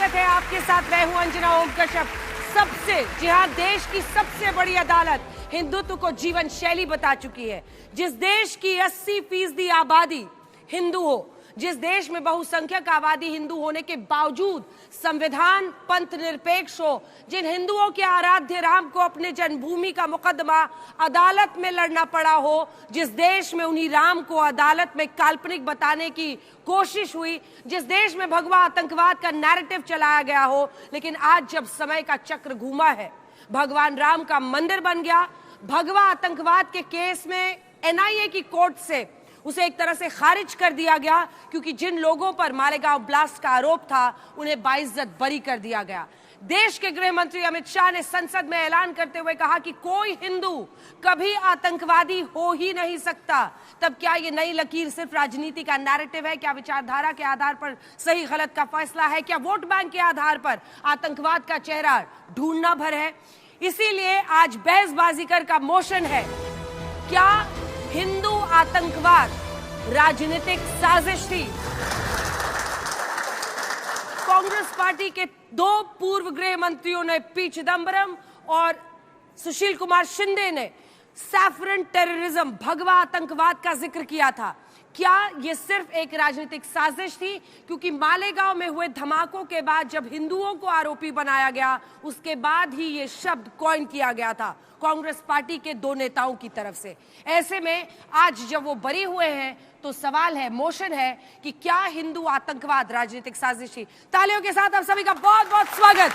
स्वागत है आपके साथ। मैं हूं अंजना ओम कश्यप। जी हाँ, देश की सबसे बड़ी अदालत हिंदुत्व को जीवन शैली बता चुकी है। जिस देश की 80% आबादी हिंदू हो, जिस देश में बहुसंख्यक आबादी हिंदू होने के बावजूद संविधान पंथ निरपेक्ष हो, जिन हिंदुओं के आराध्य राम को अपने जन्मभूमि का मुकदमा अदालत में लड़ना पड़ा हो, जिस देश में उन्हीं राम को अदालत में काल्पनिक बताने की कोशिश हुई, जिस देश में भगवा आतंकवाद का नैरेटिव चलाया गया हो, लेकिन आज जब समय का चक्र घूमा है, भगवान राम का मंदिर बन गया। भगवा आतंकवाद के केस में एनआईए की कोर्ट से उसे एक तरह से खारिज कर दिया गया, क्योंकि जिन लोगों पर मालेगांव ब्लास्ट का आरोप था उन्हें बाइज्जत बरी कर दिया गया। देश के गृह मंत्री अमित शाह ने संसद में ऐलान करते हुए कहा कि कोई हिंदू कभी आतंकवादी हो ही नहीं सकता। तब क्या ये नई लकीर सिर्फ राजनीति का नैरेटिव है? क्या विचारधारा के आधार पर सही गलत का फैसला है? क्या वोट बैंक के आधार पर आतंकवाद का चेहरा ढूंढना भर है? इसीलिए आज बहसबाजीकर का मोशन है, क्या हिंदू आतंकवाद राजनीतिक साजिश थी? कांग्रेस पार्टी के 2 पूर्व गृह मंत्रियों ने, पी चिदंबरम और सुशील कुमार शिंदे ने सैफरन टेररिज्म, भगवा आतंकवाद का जिक्र किया था। क्या यह सिर्फ एक राजनीतिक साजिश थी? क्योंकि मालेगांव में हुए धमाकों के बाद जब हिंदुओं को आरोपी बनाया गया, उसके बाद ही यह शब्द कॉइन किया गया था कांग्रेस पार्टी के 2 नेताओं की तरफ से। ऐसे में आज जब वो बरी हुए हैं तो सवाल है, मोशन है कि क्या हिंदू आतंकवाद राजनीतिक साजिश थी? तालियों के साथ आप सभी का बहुत बहुत स्वागत।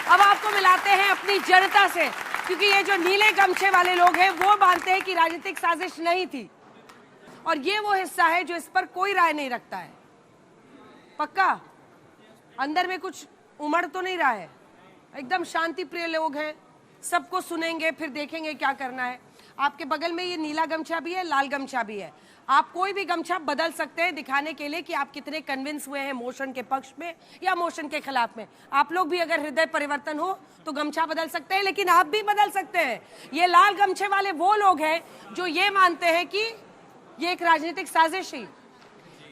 अब आपको मिलाते हैं अपनी जनता से, क्योंकि ये जो नीले गमछे वाले लोग हैं वो मानते हैं कि राजनीतिक साजिश नहीं थी, और ये वो हिस्सा है जो इस पर कोई राय नहीं रखता है। पक्का अंदर में कुछ उमड़ तो नहीं रहा है? एकदम शांति प्रिय लोग हैं, सबको सुनेंगे फिर देखेंगे क्या करना है। आपके बगल में ये नीला गमछा भी है, लाल गमछा भी है। आप कोई भी गमछा बदल सकते हैं दिखाने के लिए कि आप कितने कन्विंस हुए हैं मोशन के पक्ष में या मोशन के खिलाफ में। आप लोग भी अगर हृदय परिवर्तन हो तो गमछा बदल सकते हैं, लेकिन आप भी बदल सकते हैं। ये लाल गमछे वाले वो लोग हैं जो ये मानते हैं कि ये एक राजनीतिक साजिश थी।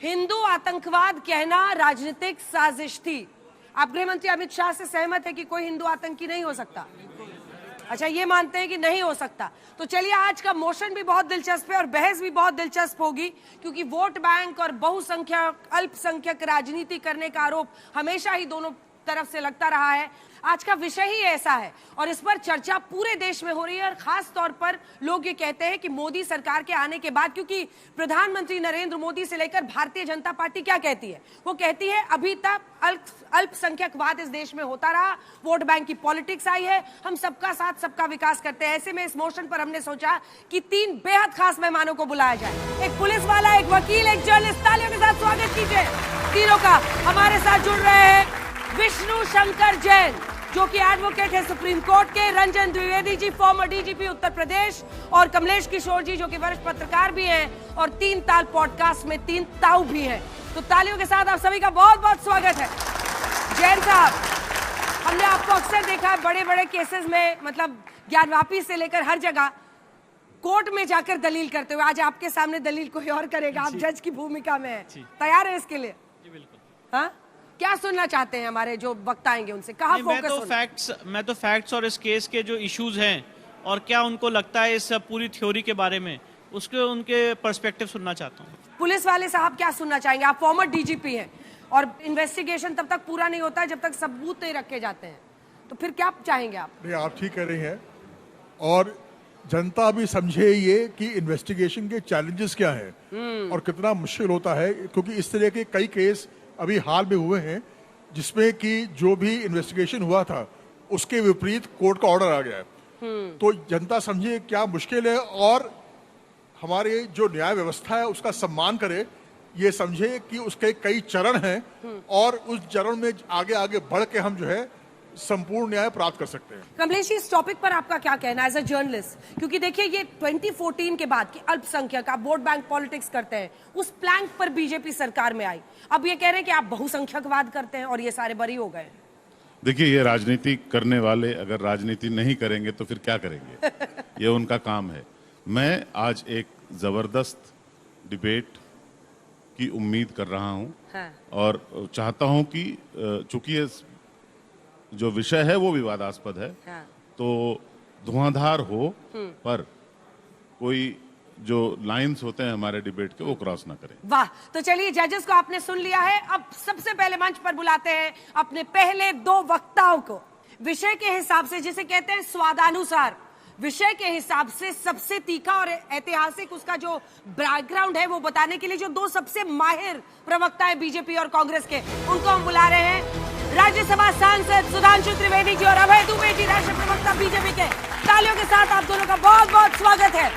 हिंदू आतंकवाद कहना राजनीतिक साजिश थी। आप गृह मंत्री अमित शाह से सहमत है कि कोई हिंदू आतंकी नहीं हो सकता? अच्छा, ये मानते हैं कि नहीं हो सकता। तो चलिए, आज का मोशन भी बहुत दिलचस्प है और बहस भी बहुत दिलचस्प होगी, क्योंकि वोट बैंक और बहुसंख्यक अल्पसंख्यक राजनीति करने का आरोप हमेशा ही दोनों तरफ से लगता रहा है। आज का विषय ही ऐसा है और इस पर चर्चा पूरे देश में हो रही है, और खास तौर पर लोग ये कहते हैं कि मोदी सरकार के आने के बाद, क्योंकि प्रधानमंत्री नरेंद्र मोदी से लेकर भारतीय जनता पार्टी क्या कहती है? वो कहती है अभी तक अल्पसंख्यकवाद इस देश में होता रहा, वोट बैंक की पॉलिटिक्स आई है, हम सबका साथ सबका विकास करते हैं। ऐसे में इस मोशन पर हमने सोचा कि 3 बेहद खास मेहमानों को बुलाया जाए। एक पुलिस वाला, एक वकील, एक जर्नलिस्ट। तालियों के साथ स्वागत कीजिए तीनों का। हमारे साथ जुड़ रहे हैं विष्णु शंकर जैन, जो कि एडवोकेट है सुप्रीम कोर्ट के, रंजन द्विवेदी जी, फॉर्मर डीजीपी उत्तर प्रदेश, और कमलेश किशोर जी, जो कि वरिष्ठ पत्रकार भी हैं और 3 ताल पॉडकास्ट में 3 ताऊ भी हैं। तो तालियों के साथ आप सभी का बहुत बहुत स्वागत है। जैन साहब, हमने आपको अक्सर देखा है बड़े बड़े केसेस में, मतलब ज्ञानवापी से लेकर हर जगह कोर्ट में जाकर दलील करते हुए। आज आपके सामने दलील कोई और करेगा, आप जज की भूमिका में हैं। तैयार है इसके लिए? जी बिल्कुल। हाँ, क्या सुनना चाहते हैं हमारे जो वक्ता आएंगे उनसे? कहाँ फोकस होना? मैं तो फैक्ट्स और इस केस के जो इश्यूज हैं और क्या उनको लगता है इस पूरी थ्योरी के बारे में, उसके उनके पर्सपेक्टिव सुनना चाहता हूँ। पुलिस वाले साहब क्या सुनना चाहेंगे? आप फॉर्मर डीजीपी हैं और इन्वेस्टिगेशन तब तक पूरा नहीं होता है जब तक सबूत नहीं रखे जाते हैं, तो फिर क्या चाहेंगे आप? नहीं, आप ठीक कह रही हैं, और जनता भी समझे ये कि इन्वेस्टिगेशन के चैलेंजेस क्या हैं और कितना मुश्किल होता है, क्योंकि इस तरह के कई केस अभी हाल में हुए हैं जिसमें कि जो भी इन्वेस्टिगेशन हुआ था उसके विपरीत कोर्ट का ऑर्डर आ गया है। तो जनता समझे क्या मुश्किल है, और हमारे जो न्याय व्यवस्था है उसका सम्मान करे, ये समझे कि उसके कई चरण हैं और उस चरण में आगे आगे बढ़ के हम जो है संपूर्ण न्याय प्राप्त कर सकते हैं। कमलेश जी, इस टॉपिक पर आपका क्या कहना है एज अ जर्नलिस्ट? क्योंकि देखिए, ये 2014 के बाद की अल्पसंख्यक, आप वोट बैंक पॉलिटिक्स करते हैं, उस प्लैंक पर बीजेपी सरकार में आई। अब ये कह रहे हैं कि आप बहुसंख्यकवाद करते हैं और ये सारे बरी हो गए। देखिए, ये राजनीति करने वाले अगर राजनीति नहीं करेंगे तो फिर क्या करेंगे? ये उनका काम है। मैं आज एक जबरदस्त डिबेट की उम्मीद कर रहा हूं हाँ। और चाहता हूं कि चूंकि ये जो विषय है वो विवादास्पद है, हाँ। तो धुआंधार हो पर कोई जो लाइंस होते हैं हमारे डिबेट के वो क्रॉस ना करें। वाह, तो चलिए जजेस को आपने सुन लिया है। अब सबसे पहले मंच पर बुलाते हैं अपने पहले दो वक्ताओं को। विषय के हिसाब से, जिसे कहते हैं स्वादानुसार, विषय के हिसाब से सबसे तीखा और ऐतिहासिक उसका जो बैकग्राउंड है वो बताने के लिए जो दो सबसे माहिर प्रवक्ता है बीजेपी और कांग्रेस के, उनको हम बुला रहे हैं। राज्यसभा सांसद सुधांशु त्रिवेदी जी और अभय दुबे जी, राष्ट्रीय प्रवक्ता बीजेपी के। तालियों के साथ आप दोनों का बहुत बहुत स्वागत है।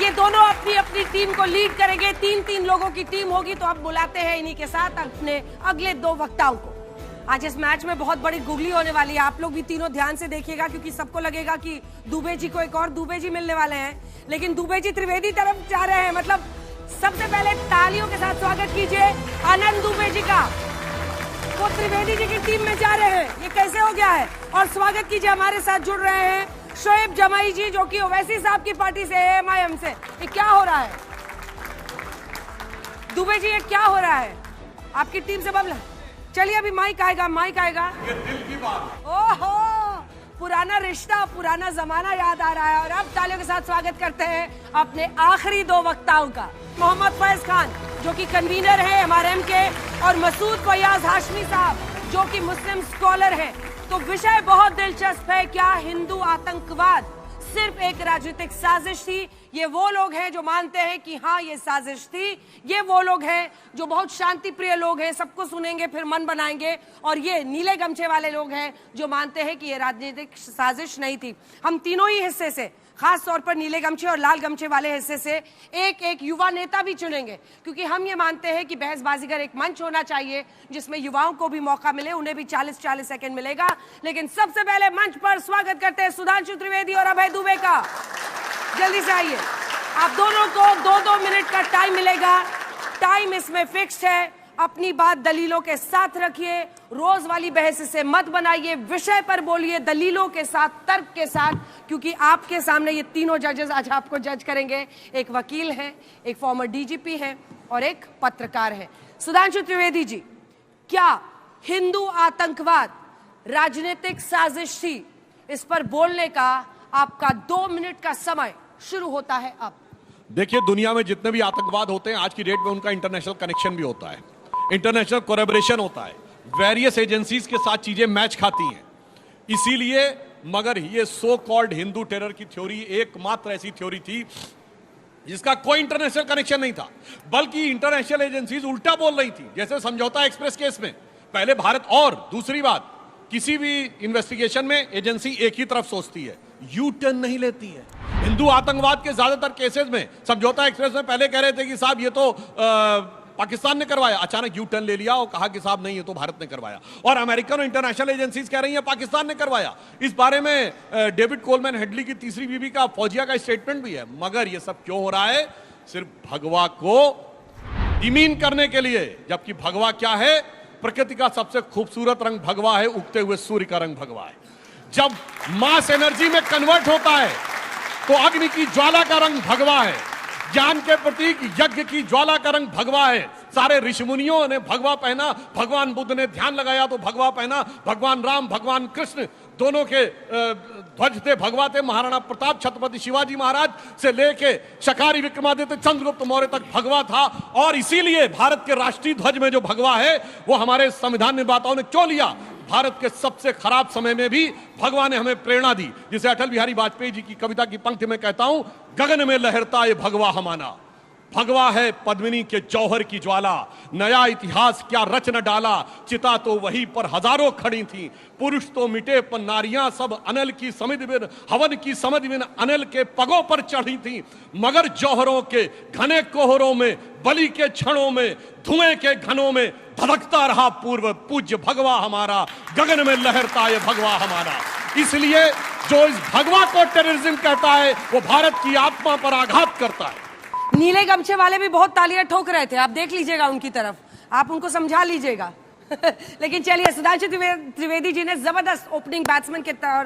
ये दोनों अपनी अपनी टीम को लीड करेंगे, 3-3 लोगों की टीम होगी। तो अब बुलाते हैं इन्हीं के साथ अपने अगले दो वक्ताओं को। आज इस मैच में बहुत बड़ी गुगली होने वाली है, आप लोग भी तीनों ध्यान से देखिएगा, क्योंकि सबको लगेगा कि दुबे जी को एक और दुबे जी मिलने वाले हैं, लेकिन दुबे जी त्रिवेदी तरफ जा रहे हैं। मतलब सबसे पहले तालियों के साथ स्वागत कीजिए आनंद दुबे जी का, वो त्रिवेदी जी की टीम में जा रहे हैं। ये कैसे हो गया है? और स्वागत कीजिए हमारे साथ जुड़ रहे हैं शोएब जमाई जी, जो कि ओवैसी साहब की पार्टी से है, एमआईएम से। ये क्या हो रहा है दुबे जी, ये क्या हो रहा है? आपकी टीम से बबला। चलिए अभी माइक आएगा, माइक आएगा। ये दिल की बात। ओहो, पुराना रिश्ता, पुराना जमाना याद आ रहा है। और अब तालियों के साथ स्वागत करते हैं अपने आखिरी दो वक्ताओं का। मोहम्मद फैज खान, जो कि कन्वीनर है एमआरएम के, और मसूद फैयाज हाशमी साहब, जो कि मुस्लिम स्कॉलर हैं। तो विषय बहुत दिलचस्प है। क्या हिंदू आतंकवाद सिर्फ एक राजनीतिक साजिश थी? ये वो लोग हैं जो मानते हैं कि हाँ ये साजिश थी। ये वो लोग हैं जो बहुत शांति प्रिय लोग हैं, सबको सुनेंगे फिर मन बनाएंगे। और ये नीले गमछे वाले लोग हैं जो मानते हैं कि ये राजनीतिक साजिश नहीं थी। हम तीनों ही हिस्से से, खास तौर पर नीले गमछे और लाल गमछे वाले हिस्से से, एक एक युवा नेता भी चुनेंगे, क्योंकि हम ये मानते हैं कि बहसबाजी का एक मंच होना चाहिए जिसमें युवाओं को भी मौका मिले, उन्हें भी 40-40 सेकंड मिलेगा। लेकिन सबसे पहले मंच पर स्वागत करते हैं सुधांशु त्रिवेदी और अभय दुबे का। जल्दी से आइए। आप दोनों को 2-2 मिनट का टाइम मिलेगा। टाइम इसमें फिक्स्ड है। अपनी बात दलीलों के साथ रखिए, रोज वाली बहस से मत बनाइए, विषय पर बोलिए दलीलों के साथ, तर्क के साथ, क्योंकि आपके सामने ये तीनों जजेस आज आपको जज करेंगे। एक वकील है, एक फॉर्मर डीजीपी है और एक पत्रकार है। सुधांशु त्रिवेदी जी, क्या हिंदू आतंकवाद राजनीतिक साजिश थी? इस पर बोलने का आपका 2 मिनट का समय शुरू होता है अब। देखिए, दुनिया में जितने भी आतंकवाद होते हैं आज की डेट में उनका इंटरनेशनल कनेक्शन भी होता है, इंटरनेशनल कोलैबोरेशन होता है, वेरियस एजेंसीज के साथ चीजें मैच खाती हैं। इसीलिए, मगर ये सो कॉल्ड हिंदू टेरर की थ्योरी एकमात्र ऐसी थ्योरी थी जिसका कोई इंटरनेशनल कनेक्शन नहीं था, बल्कि इंटरनेशनल एजेंसीज उल्टा बोल रही थी। जैसे समझौता एक्सप्रेस केस में पहले भारत, और दूसरी बात, किसी भी इन्वेस्टिगेशन में एजेंसी एक ही तरफ सोचती है, यू टर्न नहीं लेती है। हिंदू आतंकवाद के ज्यादातर केसेस में समझौता एक्सप्रेस में पहले कह रहे थे कि साहब ये तो पाकिस्तान ने करवाया, अचानक यू टर्न ले लिया और कहा कि साहब नहीं, ये तो भारत ने करवाया। और अमेरिकन और इंटरनेशनल एजेंसीज कह रही हैं पाकिस्तान ने करवाया। इस बारे में डेविड कोलमैन हेडली की तीसरी बीवी का, फौजिया का स्टेटमेंट भी है। मगर ये सब क्यों हो रहा है? सिर्फ भगवा को डिमीन करने के लिए। जबकि भगवा क्या है? प्रकृति का सबसे खूबसूरत रंग भगवा है, उगते हुए सूर्य का रंग भगवा है। जब मास एनर्जी में कन्वर्ट होता है तो अग्नि की ज्वाला का रंग भगवा है, ज्ञान के प्रतीक यज्ञ की ज्वाला का रंग भगवा है। सारे ऋषि मुनियों ने भगवा पहना, भगवान बुद्ध ने ध्यान लगाया तो भगवा पहना, भगवान राम, भगवान कृष्ण दोनों के ध्वज थे, भगवा थे। महाराणा प्रताप, छत्रपति शिवाजी महाराज से लेके शकारी विक्रमादित्य, चंद्रगुप्त मौर्य तक भगवा था। और इसीलिए भारत के राष्ट्रीय ध्वज में जो भगवा है वो हमारे संविधान निर्माताओं ने क्यों लिया? भारत के सबसे खराब समय में भी भगवान ने हमें प्रेरणा दी। जिसे अटल बिहारी वाजपेयी जी की कविता की पंक्ति में कहता हूं, गगन में लहरता ये भगवा हमारा। भगवा है पद्मिनी के जौहर की ज्वाला, नया इतिहास क्या रच न डाला। चिता तो वहीं पर हजारों खड़ी थी, पुरुष तो मिटे पर नारियां सब अनल की समिध बिन, हवन की समझ बिन अनल के पगों पर चढ़ी थी। मगर जौहरों के घने कोहरों में, बलि के क्षणों में, धुएं के घनों में धड़कता रहा पूर्व पूज्य भगवा हमारा। गगन में लहरता ये भगवा हमारा। इसलिए जो इस भगवा को टेररिज्म कहता है वो भारत की आत्मा पर आघात करता है। नीले गमछे वाले भी बहुत तालियां ठोक रहे थे, आप देख लीजिएगा उनकी तरफ, आप उनको समझा लीजिएगा। लेकिन चलिए, सुधांशु त्रिवेदी जी ने जबरदस्त ओपनिंग बैट्समैन के तौर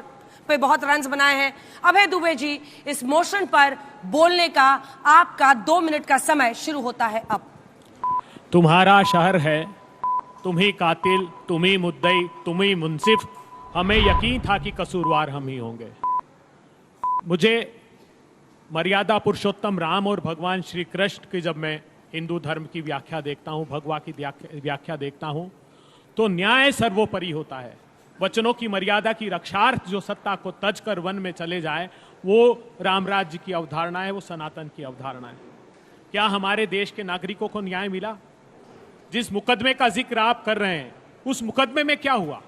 पे बहुत रन्स बनाए हैं। अभय दुबे जी, इस मोशन पर बोलने का आपका 2 मिनट का समय शुरू होता है अब। तुम्हारा शहर है, तुम ही कातिल, तुम ही मुद्दई, तुम ही मुंसिफ, हमें यकीन था कि कसूरवार हम ही होंगे। मुझे मर्यादा पुरुषोत्तम राम और भगवान श्री कृष्ण की जब मैं हिंदू धर्म की व्याख्या देखता हूं, भगवा की व्याख्या देखता हूं, तो न्याय सर्वोपरि होता है। वचनों की मर्यादा की रक्षार्थ जो सत्ता को तज कर वन में चले जाए, वो राम राज्य की अवधारणा है, वो सनातन की अवधारणा है। क्या हमारे देश के नागरिकों को न्याय मिला? जिस मुकदमे का जिक्र आप कर रहे हैं, उस मुकदमे में क्या हुआ?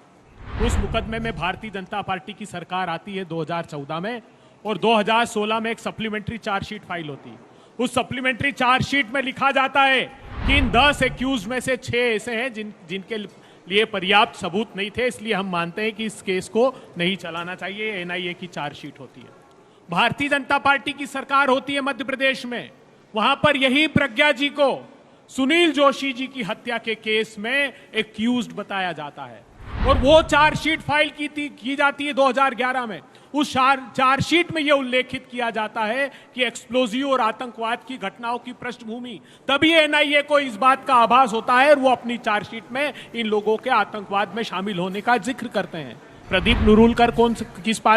उस मुकदमे में भारतीय जनता पार्टी की सरकार आती है 2014 में, और 2016 में एक सप्लीमेंट्री चार्जशीट फाइल होती है। उस सप्लीमेंट्री चार्जशीट में लिखा जाता है कि इन 10 एक्यूज में से 6 ऐसे हैं जिनके लिए पर्याप्त सबूत नहीं थे, इसलिए हम मानते हैं कि इस केस को नहीं चलाना चाहिए। एनआईए की चार्जशीट होती है। भारतीय जनता पार्टी की सरकार होती है मध्य प्रदेश में, वहां पर यही प्रज्ञा जी को सुनील जोशी जी की हत्या के केस में एक्यूज्ड बताया जाता है, और वो चार्जशीट फाइल की जाती है 2011 में। उस चार्जशीट में यह उल्लेखित किया जाता है कि एक्सप्लोजिव और आतंकवाद की घटनाओं की पृष्ठभूमि, तभी एनआईए को इस बात का आभास होता है और वो अपनी चार्जशीट में इन लोगों के आतंकवाद में शामिल होने का जिक्र करते हैं। प्रदीप नुरुलकर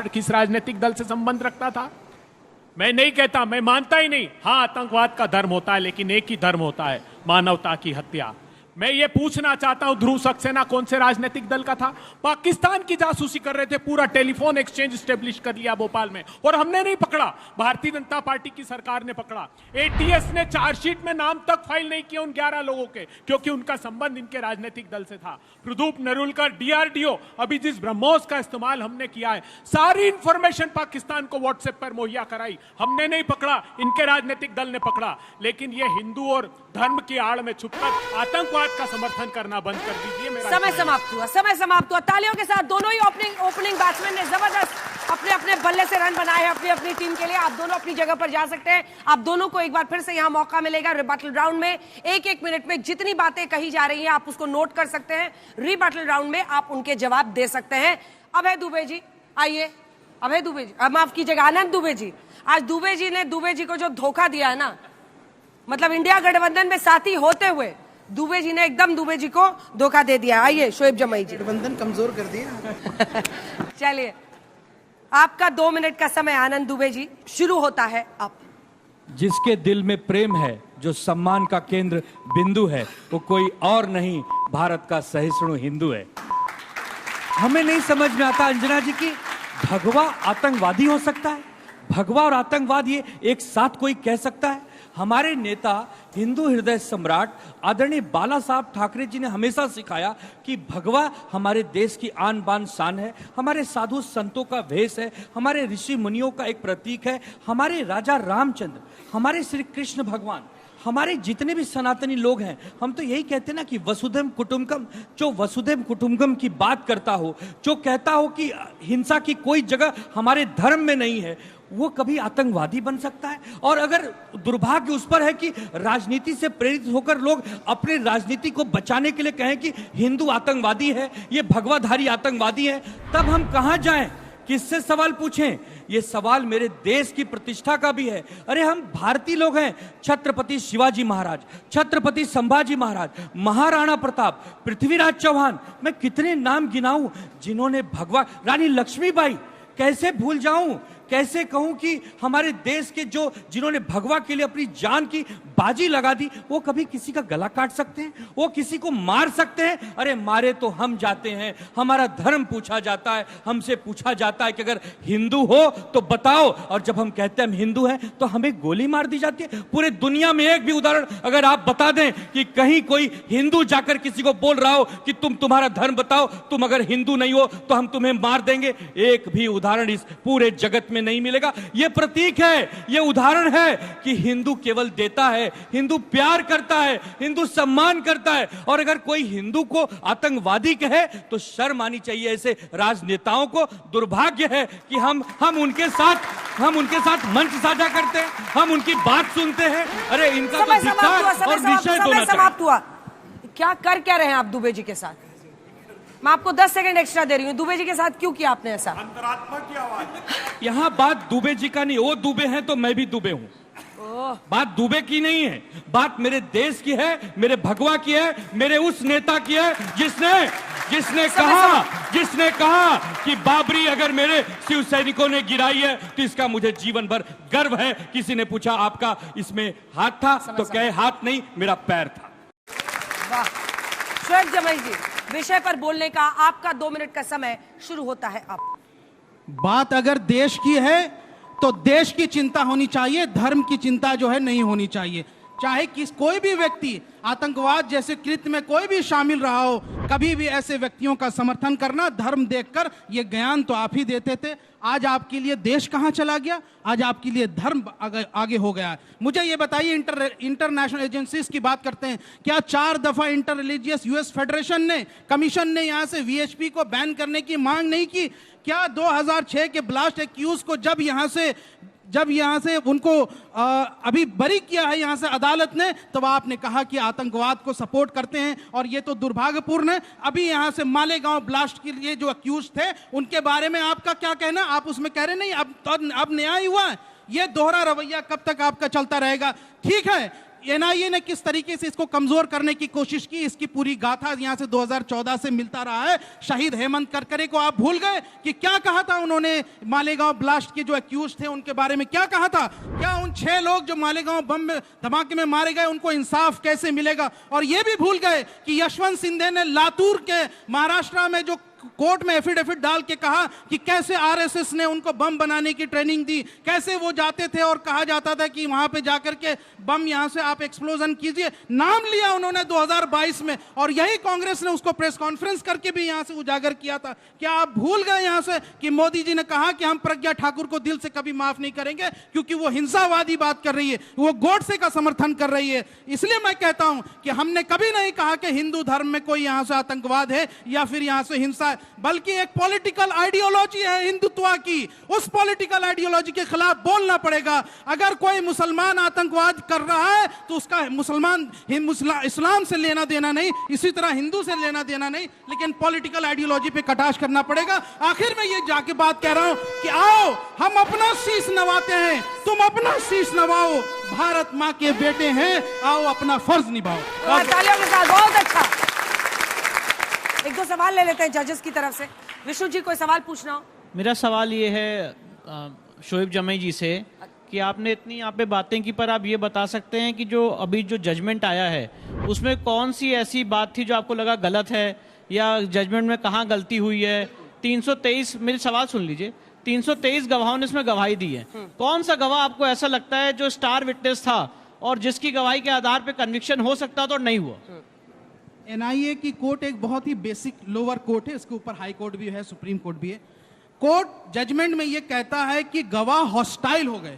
किस राजनीतिक दल से संबंध रखता था? मैं नहीं कहता, मैं मानता ही नहीं। हाँ, आतंकवाद का धर्म होता है, लेकिन एक ही धर्म होता है, मानवता की हत्या। मैं ये पूछना चाहता हूं, ध्रुव सक्सेना कौन से राजनीतिक दल का था? पाकिस्तान की जासूसी कर रहे थे, पूरा टेलीफोन एक्सचेंज स्टेब्लिश कर लिया भोपाल में, और हमने नहीं पकड़ा, भारतीय जनता पार्टी की सरकार ने पकड़ा। एटीएस ने चार्जशीट में नाम तक फाइल नहीं किया उन 11 लोगों के, क्योंकि उनका संबंध इनके राजनीतिक दल से था। प्रदीप नरुलकर, डीआरडीओ, अभी जिस ब्रह्मोस का इस्तेमाल हमने किया है, सारी इंफॉर्मेशन पाकिस्तान को व्हाट्सएप पर मुहैया कराई, हमने नहीं पकड़ा, इनके राजनीतिक दल ने पकड़ा। लेकिन ये हिंदू और धर्म की आड़ में छुपकर आतंकवाद का समर्थन करना बंद कर दीजिए। समय समाप्त हुआ। तालियों के साथ दोनों ही ओपनिंग बैट्समैन ने जबरदस्त अपने अपने बल्ले से रन बनाए हैं अपनी अपनी टीम के लिए। आप दोनों अपनी जगह पर जा सकते हैं। आप दोनों को एक बार फिर से यहाँ मौका मिलेगा रिबटल राउंड में। एक मिनट में जितनी बातें कही जा रही हैं आप उसको नोट कर सकते हैं। रिबटल राउंड में आप उनके जवाब दे सकते हैं। अभय दुबे जी आइए। अभय दुबे जी, माफ कीजिएगा, आनंद दुबे जी। आज दुबे जी ने दुबे जी को जो धोखा दिया है ना, मतलब इंडिया गठबंधन में साथी होते हुए दुबे जी ने एकदम दुबे जी को धोखा दे दिया। आइए शोएब जमाई जी। गठबंधन कमजोर कर दिया। चलिए, आपका 2 मिनट का समय आनंद दुबे जी शुरू होता है। आप जिसके दिल में प्रेम है, जो सम्मान का केंद्र बिंदु है, वो कोई और नहीं, भारत का सहिष्णु हिंदू है। हमें नहीं समझ में आता अंजना जी की भगवा आतंकवादी हो सकता है? भगवा और आतंकवाद ये एक साथ कोई कह सकता है? हमारे नेता हिंदू हृदय सम्राट आदरणीय बाला साहब ठाकरे जी ने हमेशा सिखाया कि भगवा हमारे देश की आन बान शान है, हमारे साधु संतों का भेष है, हमारे ऋषि मुनियों का एक प्रतीक है, हमारे राजा रामचंद्र, हमारे श्री कृष्ण भगवान, हमारे जितने भी सनातनी लोग हैं, हम तो यही कहते हैं ना कि वसुधैव कुटुंबकम। जो वसुधैव कुटुंबकम की बात करता हो, जो कहता हो कि हिंसा की कोई जगह हमारे धर्म में नहीं है, वो कभी आतंकवादी बन सकता है? और अगर दुर्भाग्य उस पर है कि राजनीति से प्रेरित होकर लोग अपने राजनीति को बचाने के लिए कहें कि हिंदू आतंकवादी है, ये भगवाधारी आतंकवादी है, तब हम कहां जाएं? किससे सवाल पूछें? ये सवाल मेरे देश की प्रतिष्ठा का भी है। अरे हम भारतीय लोग हैं। छत्रपति शिवाजी महाराज, छत्रपति संभाजी महाराज, महाराणा प्रताप, पृथ्वीराज चौहान, मैं कितने नाम गिनाऊं जिन्होंने भगवा, रानी लक्ष्मीबाई, कैसे भूल जाऊं? कैसे कहूं कि हमारे देश के जिन्होंने भगवा के लिए अपनी जान की बाजी लगा दी, वो कभी किसी का गला काट सकते हैं? वो किसी को मार सकते हैं? अरे मारे तो हम जाते हैं, हमारा धर्म पूछा जाता है, हमसे पूछा जाता है कि अगर हिंदू हो तो बताओ, और जब हम कहते हैं हम हिंदू हैं तो हमें गोली मार दी जाती है। पूरे दुनिया में एक भी उदाहरण अगर आप बता दें कि कहीं कोई हिंदू जाकर किसी को बोल रहा हो कि तुम्हारा धर्म बताओ, तुम अगर हिंदू नहीं हो तो हम तुम्हें मार देंगे, एक भी उदाहरण इस पूरे जगत में नहीं मिलेगा। यह प्रतीक है, यह उदाहरण है कि हिंदू केवल देता है, हिंदू प्यार करता है, हिंदू सम्मान करता है। और अगर कोई हिंदू को आतंकवादी कहे तो शर्म आनी चाहिए ऐसे राजनेताओं को। दुर्भाग्य है कि हम उनके साथ मंच साझा करते हैं, हम उनकी बात सुनते हैं। अरे इनका तो धिक्कार और विषय दोनों समाप्त हुआ। क्या रहे हैं आप दुबे जी के साथ? मैं आपको 10 सेकंड एक्स्ट्रा दे रही हूँ। दुबे जी के साथ क्यों किया आपने ऐसा? अंतरात्मा की आवाज। यहाँ बात दुबे जी का नहीं, वो दुबे हैं तो मैं भी दुबे हूँ। बात दुबे की नहीं है, बात मेरे देश की है, मेरे भगवा की है, मेरे उस नेता की है जिसने कहा कि बाबरी अगर मेरे शिव सैनिकों ने गिराई है तो इसका मुझे जीवन भर गर्व है। किसी ने पूछा आपका इसमें हाथ था, तो कहे हाथ नहीं, मेरा पैर था। वाह, शोएब जमाई जी, विषय पर बोलने का आपका 2 मिनट का समय शुरू होता है अब। बात अगर देश की है तो देश की चिंता होनी चाहिए, धर्म की चिंता जो है नहीं होनी चाहिए। चाहे कोई भी व्यक्ति आतंकवाद जैसे कृत्य में कोई भी शामिल रहा हो, कभी भी ऐसे व्यक्तियों का समर्थन करना धर्म देखकर, ये ज्ञान तो आप ही देते थे। आज आपके लिए देश कहां चला गया, आज आपके लिए धर्म आगे हो गया है। मुझे ये बताइए, इंटरनेशनल एजेंसीज की बात करते हैं, क्या 4 दफा इंटर रिलीजियस यूएस फेडरेशन ने, कमीशन ने यहां से वीएचपी को बैन करने की मांग नहीं की? क्या 2006 के ब्लास्ट एक्यूज को जब यहां से उनको अभी बरी किया है यहां से अदालत ने, तब आपने कहा कि आतंकवाद को सपोर्ट करते हैं, और ये तो दुर्भाग्यपूर्ण है। अभी यहां से मालेगांव ब्लास्ट के लिए जो अक्यूज थे उनके बारे में आपका क्या कहना? आप उसमें कह रहे नहीं, अब न्याय हुआ है। ये दोहरा रवैया कब तक आपका चलता रहेगा? ठीक है, एनआईए ने किस तरीके से इसको कमजोर करने की कोशिश की, इसकी पूरी गाथा यहां से 2014 से मिलता रहा है। शहीद हेमंत करकरे को आप भूल गए कि क्या कहा था उन्होंने? मालेगांव ब्लास्ट के जो एक्यूज थे उनके बारे में क्या कहा था? क्या उन 6 लोग जो मालेगांव बम में धमाके में मारे गए उनको इंसाफ कैसे मिलेगा? और ये भी भूल गए कि यशवंत सिंधे ने लातूर के महाराष्ट्र में जो कोर्ट में एफिडेविट डाल के कहा कि कैसे आरएसएस ने उनको बम बनाने की ट्रेनिंग दी, कैसे वो जाते थे और कहा जाता था कि वहां पे जाकर के बम यहां से आप एक्सप्लोजन कीजिए। नाम लिया उन्होंने 2022 में, और यही कांग्रेस ने उसको प्रेस कॉन्फ्रेंस करके भी यहां से उजागर किया था। क्या आप भूल गए यहां से कि मोदी जी ने कहा कि हम प्रज्ञा ठाकुर को दिल से कभी माफ नहीं करेंगे क्योंकि वो हिंसावादी बात कर रही है, वो गोडसे का समर्थन कर रही है। इसलिए मैं कहता हूं कि हमने कभी नहीं कहा कि हिंदू धर्म में कोई यहां से आतंकवाद है या फिर यहां से हिंसा है, बल्कि एक पॉलिटिकल आइडियोलॉजी है हिंदुत्व की। उस पॉलिटिकल आइडियोलॉजी के खिलाफ बोलना पड़ेगा। अगर कोई मुसलमान आतंकवाद कर रहा है तो उसका इस्लाम से लेना देना नहीं, इसी तरह हिंदू से लेना देना नहीं, लेकिन पॉलिटिकल आइडियोलॉजी पे कटाक्ष करना पड़ेगा। आखिर में ये जाके बात कह रहा हूं कि आओ हम अपना शीश नवाते हैं, तुम अपना शीश नवाओ, भारत मां के बेटे हैं, आओ अपना फर्ज निभाओ। तालियों के साथ, बहुत अच्छा। एक दो सवाल ले लेते हैं जजेस की तरफ से। विष्णु जी, कोई सवाल पूछना हो? मेरा सवाल ये है शोएब जमाई जी से कि आपने इतनी यहाँ पे बातें की, पर आप ये बता सकते हैं कि जो अभी जो जजमेंट आया है उसमें कौन सी ऐसी बात थी जो आपको लगा गलत है, या जजमेंट में कहाँ गलती हुई है? 323, मेरी सवाल सुन लीजिए, 323 गवाहों ने इसमें गवाही दी है। कौन सा गवाह आपको ऐसा लगता है जो स्टार विटनेस था और जिसकी गवाही के आधार पर कन्विक्शन हो सकता था और नहीं हुआ? एनआईए की कोर्ट एक बहुत ही बेसिक लोअर कोर्ट है, इसके ऊपर हाई कोर्ट भी है, सुप्रीम कोर्ट भी है। कोर्ट जजमेंट में यह कहता है कि गवाह हॉस्टाइल हो गए।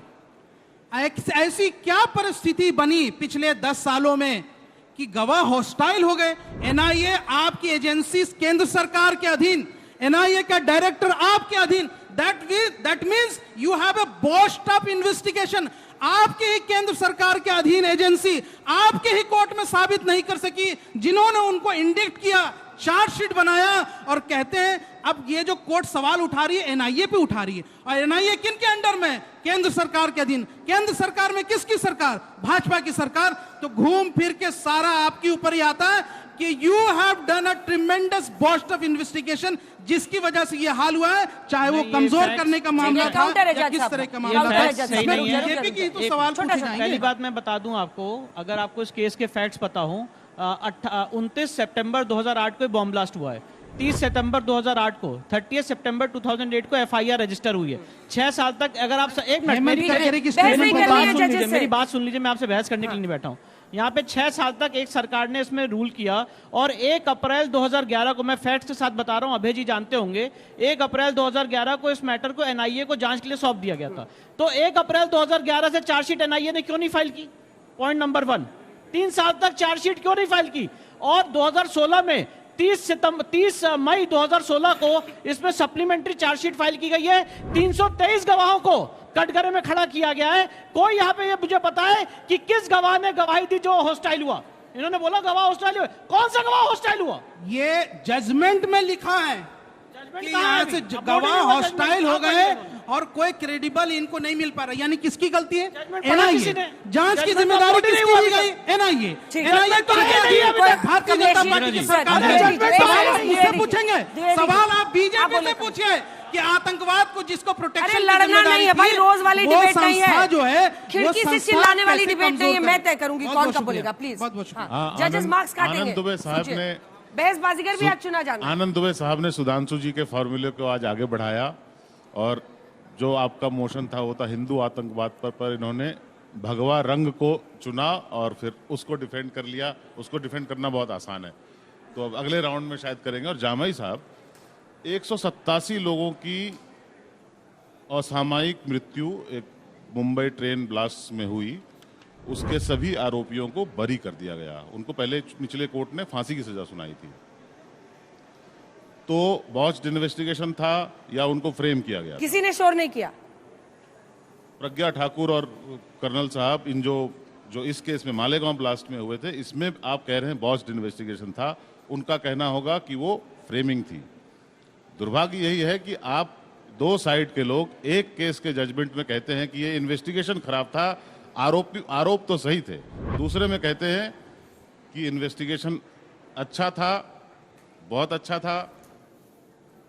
ऐसी क्या परिस्थिति बनी पिछले 10 सालों में कि गवाह हॉस्टाइल हो गए? एनआईए आपकी एजेंसी केंद्र सरकार के अधीन, एनआईए का डायरेक्टर आपके अधीन, that means you have a बॉस्ड up investigation. आपके ही केंद्र सरकार के अधीन एजेंसी आपके ही कोर्ट में साबित नहीं कर सकी, जिन्होंने उनको इंडिक्ट किया, चार्जशीट बनाया, और कहते हैं अब ये जो कोर्ट सवाल उठा रही है एनआईए पे उठा रही है। और एनआईए किन के अंडर में? केंद्र सरकार के अधीन। केंद्र सरकार में किसकी सरकार? भाजपा की सरकार। तो घूम फिर के सारा आपके ऊपर ही आता है कि you have done a tremendous boost of investigation, जिसकी वजह से ये हाल हुआ है। चाहे वो कमजोर करने का मामला था या किस तरह का मामला था, बीजेपी की तो सवाल पूछे जाएंगे। पहली बात मैं बता दूं आपको, अगर आपको इस केस के फैक्ट्स पता हो, 29 सितंबर 2008 को बॉम्ब ब्लास्ट हुआ है, 30 सितंबर 2008 को, 30 सितंबर 2008 को एफआईआर रजिस्टर हुई है। 6 साल तक, अगर आप एक मिनट मेरी बात सुन लीजिए, मैं आपसे बहस करने के लिए नहीं बैठा हूं। यहाँ पे 6 साल तक एक सरकार ने इसमें रूल किया, और 1 अप्रैल 2011 को, मैं फैक्ट्स के साथ बता रहा हूँ, अभय जी जानते होंगे, 1 अप्रैल 2011 को इस मैटर को एनआईए को जांच के लिए सौंप दिया गया था। तो 1 अप्रैल 2011 से चार्जशीट एनआईए ने क्यों नहीं फाइल की? पॉइंट नंबर 1, 3 साल तक चार्जशीट क्यों नहीं फाइल की? और 2016 में 30 मई 2016 को इसमें सप्लीमेंट्री चार्जशीट फाइल की गई है। 323 गवाहों को कटघरे में खड़ा किया गया है। कोई यहाँ पे ये मुझे पता है कि किस गवाह ने गवाही दी जो हॉस्टाइल हुआ? इन्होंने बोला गवाह हॉस्टाइल हुआ, कौन सा गवाह हॉस्टाइल हुआ? ये जजमेंट में लिखा है कि यहाँ से गवाह हॉस्टाइल हो गए और कोई क्रेडिबल इनको नहीं मिल पा रहा, यानी किसकी गलती है? Judgment पढ़ा किसी एनआईए। ने? जांच की Judgment जिम्मेदारी का किसकी नहीं दी हुआ गई? एनआईए। ठीक है। एनआईए तो भारतीय जनता पार्टी की सरकार है। सवाल आप मुझसे पूछेंगे, सवाल आप बीजेपी से पूछिए कि आतंकवाद को जिसको प्रोटेक्शन अरे लड़ना नहीं है भाई, रोज वाली डिबेट नहीं है, जो है खिड़की से चिल्लाने वाली डिबेट नहीं है। मैं तय करूंगी कौन कब बोलेगा, प्लीज। बहुत बहुत शुक्रिया। हाँ, जजेस आनंद- मार्क्स काटेंगे। आनंद दुबे साहब सोचिए। ने बहस बाजीगर भी आज चुना जाना। आनंद दुबे साहब ने सुधांशु जी के फॉर्मूले को आज आगे बढ़ाया और जो आपका मोशन था वो था हिंदू आतंकवाद पर इन्होंने भगवा रंग को चुना और फिर उसको डिफेंड कर लिया। उसको डिफेंड करना बहुत आसान है, तो अब अगले राउंड में शायद करेंगे। और जामई साहब, 187 लोगों की असामयिक मृत्यु एक मुंबई ट्रेन ब्लास्ट में हुई, उसके सभी आरोपियों को बरी कर दिया गया। उनको पहले निचले कोर्ट ने फांसी की सजा सुनाई थी। तो बॉच्ड इन्वेस्टिगेशन था या उनको फ्रेम किया गया? किसी ने शोर नहीं किया। प्रज्ञा ठाकुर और कर्नल साहब, इन जो इस केस में मालेगांव ब्लास्ट में हुए थे, इसमें आप कह रहे हैं बॉच्ड इन्वेस्टिगेशन था, उनका कहना होगा कि वो फ्रेमिंग थी। दुर्भाग्य यही है कि आप दो साइड के लोग एक केस के जजमेंट में कहते हैं कि ये इन्वेस्टिगेशन खराब था, आरोप तो सही थे, दूसरे में कहते हैं कि इन्वेस्टिगेशन अच्छा था, बहुत अच्छा था,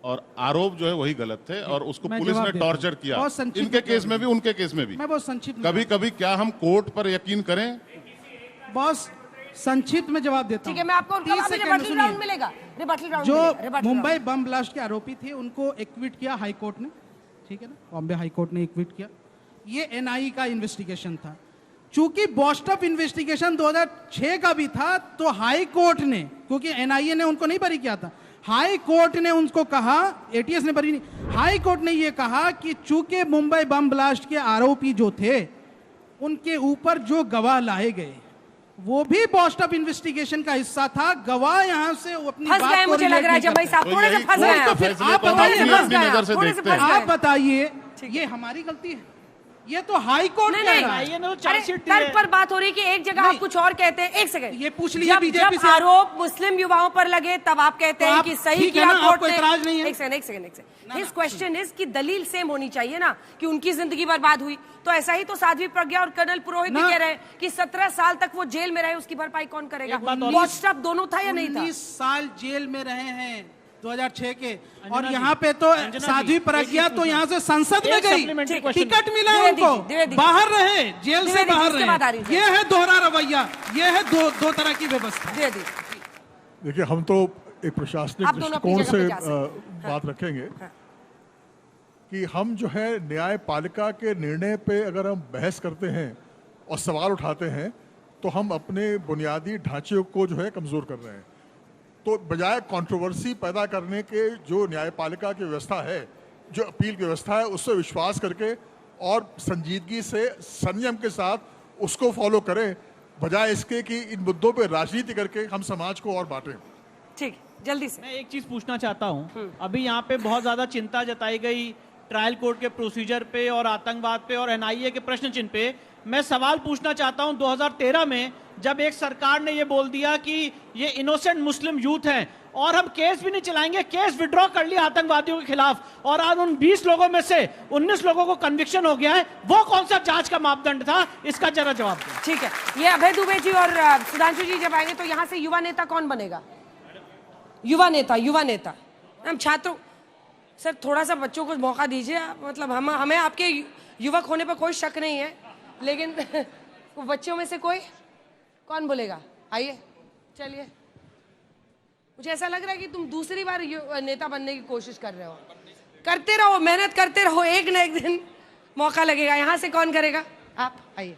और आरोप जो है वही गलत थे और उसको मैं पुलिस जवाब ने देता हूं। टॉर्चर किया। बहुत संक्षिप्त इनके में केस में भी, उनके केस में भी। मैं बहुत संक्षिप्त में- कभी कभी क्या हम कोर्ट पर यकीन करें? बॉस संक्षिप्त में जवाब देता ठीक है, हूं। मैं आपको 30 सेकंड रिबटल सुनिए। राउंड मिलेगा। रिबटल राउंड जो मिलेगा, rebuttal Mumbai round. Bomb blast के आरोपी थे उनको एक्विट किया हाई कोर्ट ने, ठीक है ना, बॉम्बे हाई कोर्ट ने एक्विट किया। ये एनआईए का इन्वेस्टिगेशन था। चूंकि बॉस्ट ऑफ इन्वेस्टिगेशन 2006 का भी था, तो हाई कोर्ट ने, क्योंकि एनआईए ने उनको नहीं बरी किया था, हाई कोर्ट ने उनको कहा, एटीएस ने बरी नहीं, हाई कोर्ट ने यह कहा कि चूंकि मुंबई बम ब्लास्ट के आरोपी जो थे उनके ऊपर जो गवाह लाए गए वो भी बॉस्ट ऑफ इन्वेस्टिगेशन का हिस्सा था। गवाह यहां से अपनी फंस बात गए, को मुझे लग relate रहा है नहीं जब भाई करते। साहब थोड़े से फंस वो गए तो हैं। फिर आप थोड़े बताइए से ना, फंस गए हैं, नजर से थोड़े से देखते फंस हैं। गए आप हैं। बताइए, ये हमारी गलती है? ये तो हाई कोर्ट नहीं कह नहीं, रहा है। ये ना तो अरे चार्जशीट थी तर्क है। पर बात हो रही है कि एक जगह आप नहीं। कुछ और कहते हैं। एक सेकंड, ये पूछ लीजिए जब बीजेपी से। आरोप मुस्लिम युवाओं पर लगे तब आप कहते तो हैं आप कि सही ठीक है किया ना, कोर्ट आपको ने। इतराज नहीं है? एक सेकंड। हिज क्वेश्चन इज कि दलील सेम होनी चाहिए ना, कि उनकी जिंदगी बर्बाद हुई। तो ऐसा ही तो साध्वी प्रज्ञा और कर्नल पुरोहित भी ना। कह रहे हैं कि 17 साल तक वो जेल में रहे, उसकी भरपाई कौन करेगा? एक बात और- बॉस्ट ऑफ दोनों था या नहीं था? 19 साल जेल में रहे हैं 2006 के, और अंजना यहाँ जी, पे तो अंजना जी, साध्वी एक प्रज्ञा चीज तो पूछना। यहाँ से संसद में एक गई, supplementary question। टिकट मिला द्विवेदी जी, उनको, द्विवेदी जी। बाहर रहे, जेल से द्विवेदी जी, बाहर इसके बाद आ रही रहे। है। ये है दोहरा रवैया, ये है दो तरह की व्यवस्था। दे दी। देखिए, हम तो एक प्रशासनिक आप दोनों अपनी दृष्टिकोण जगह से पे जा सकते बात रखेंगे कि हम जो है न्यायपालिका के निर्णय पे अगर हम बहस करते हैं और सवाल उठाते हैं तो हम अपने बुनियादी ढांचे को जो है कमजोर कर रहे हैं। तो बजाय कंट्रोवर्सी पैदा करने के जो न्यायपालिका की व्यवस्था है, जो अपील की व्यवस्था है, उससे विश्वास करके और संजीदगी से संयम के साथ उसको फॉलो करें, बजाय इसके कि इन मुद्दों पे राजनीति करके हम समाज को और बांटें। ठीक, जल्दी से। मैं एक चीज पूछना चाहता हूं, अभी यहाँ पे बहुत ज्यादा चिंता जताई गई ट्रायल कोर्ट के प्रोसीजर पे और आतंकवाद पे और एनआईए के प्रश्न चिन्ह पे। मैं सवाल पूछना चाहता हूं, 2013 में जब एक सरकार ने ये बोल दिया कि ये इनोसेंट मुस्लिम यूथ हैं और हम केस भी नहीं चलाएंगे, केस विड्रॉ कर लिया आतंकवादियों के खिलाफ, और आज उन 20 लोगों में से 19 लोगों को कन्विक्शन हो गया है, वो कौन सा जांच का मापदंड था? इसका जरा जवाब दें। ठीक है, ये अभय दुबे जी और सुधांशु जी जब आएंगे तो यहाँ से युवा नेता कौन बनेगा? युवा नेता हम छात्रों, सर थोड़ा सा बच्चों को मौका दीजिए। मतलब हमें आपके युवक होने पर कोई शक नहीं है, लेकिन वो बच्चों में से कोई कौन बोलेगा? आइए, चलिए। मुझे ऐसा लग रहा है कि तुम दूसरी बार नेता बनने की कोशिश कर रहे हो। करते रहो, मेहनत करते रहो, एक ना एक दिन मौका लगेगा। यहाँ से कौन करेगा? आप आइए,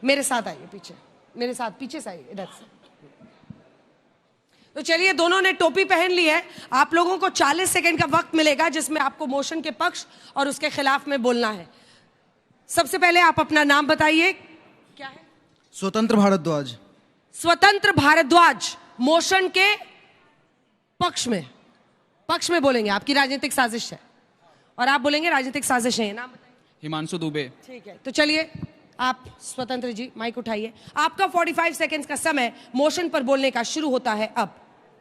मेरे साथ आइए, पीछे मेरे साथ, पीछे से आइए, इधर से। तो चलिए, दोनों ने टोपी पहन ली है। आप लोगों को 40 सेकंड का वक्त मिलेगा जिसमें आपको मोशन के पक्ष और उसके खिलाफ में बोलना है। सबसे पहले आप अपना नाम बताइए। क्या है? स्वतंत्र भारद्वाज। स्वतंत्र भारद्वाज, मोशन के पक्ष में बोलेंगे। आपकी राजनीतिक साजिश है और आप बोलेंगे राजनीतिक साजिश है। नाम बताइए। हिमांशु दुबे। ठीक है, तो चलिए आप स्वतंत्र जी माइक उठाइए। आपका 45 सेकंड्स का समय मोशन पर बोलने का शुरू होता है अब।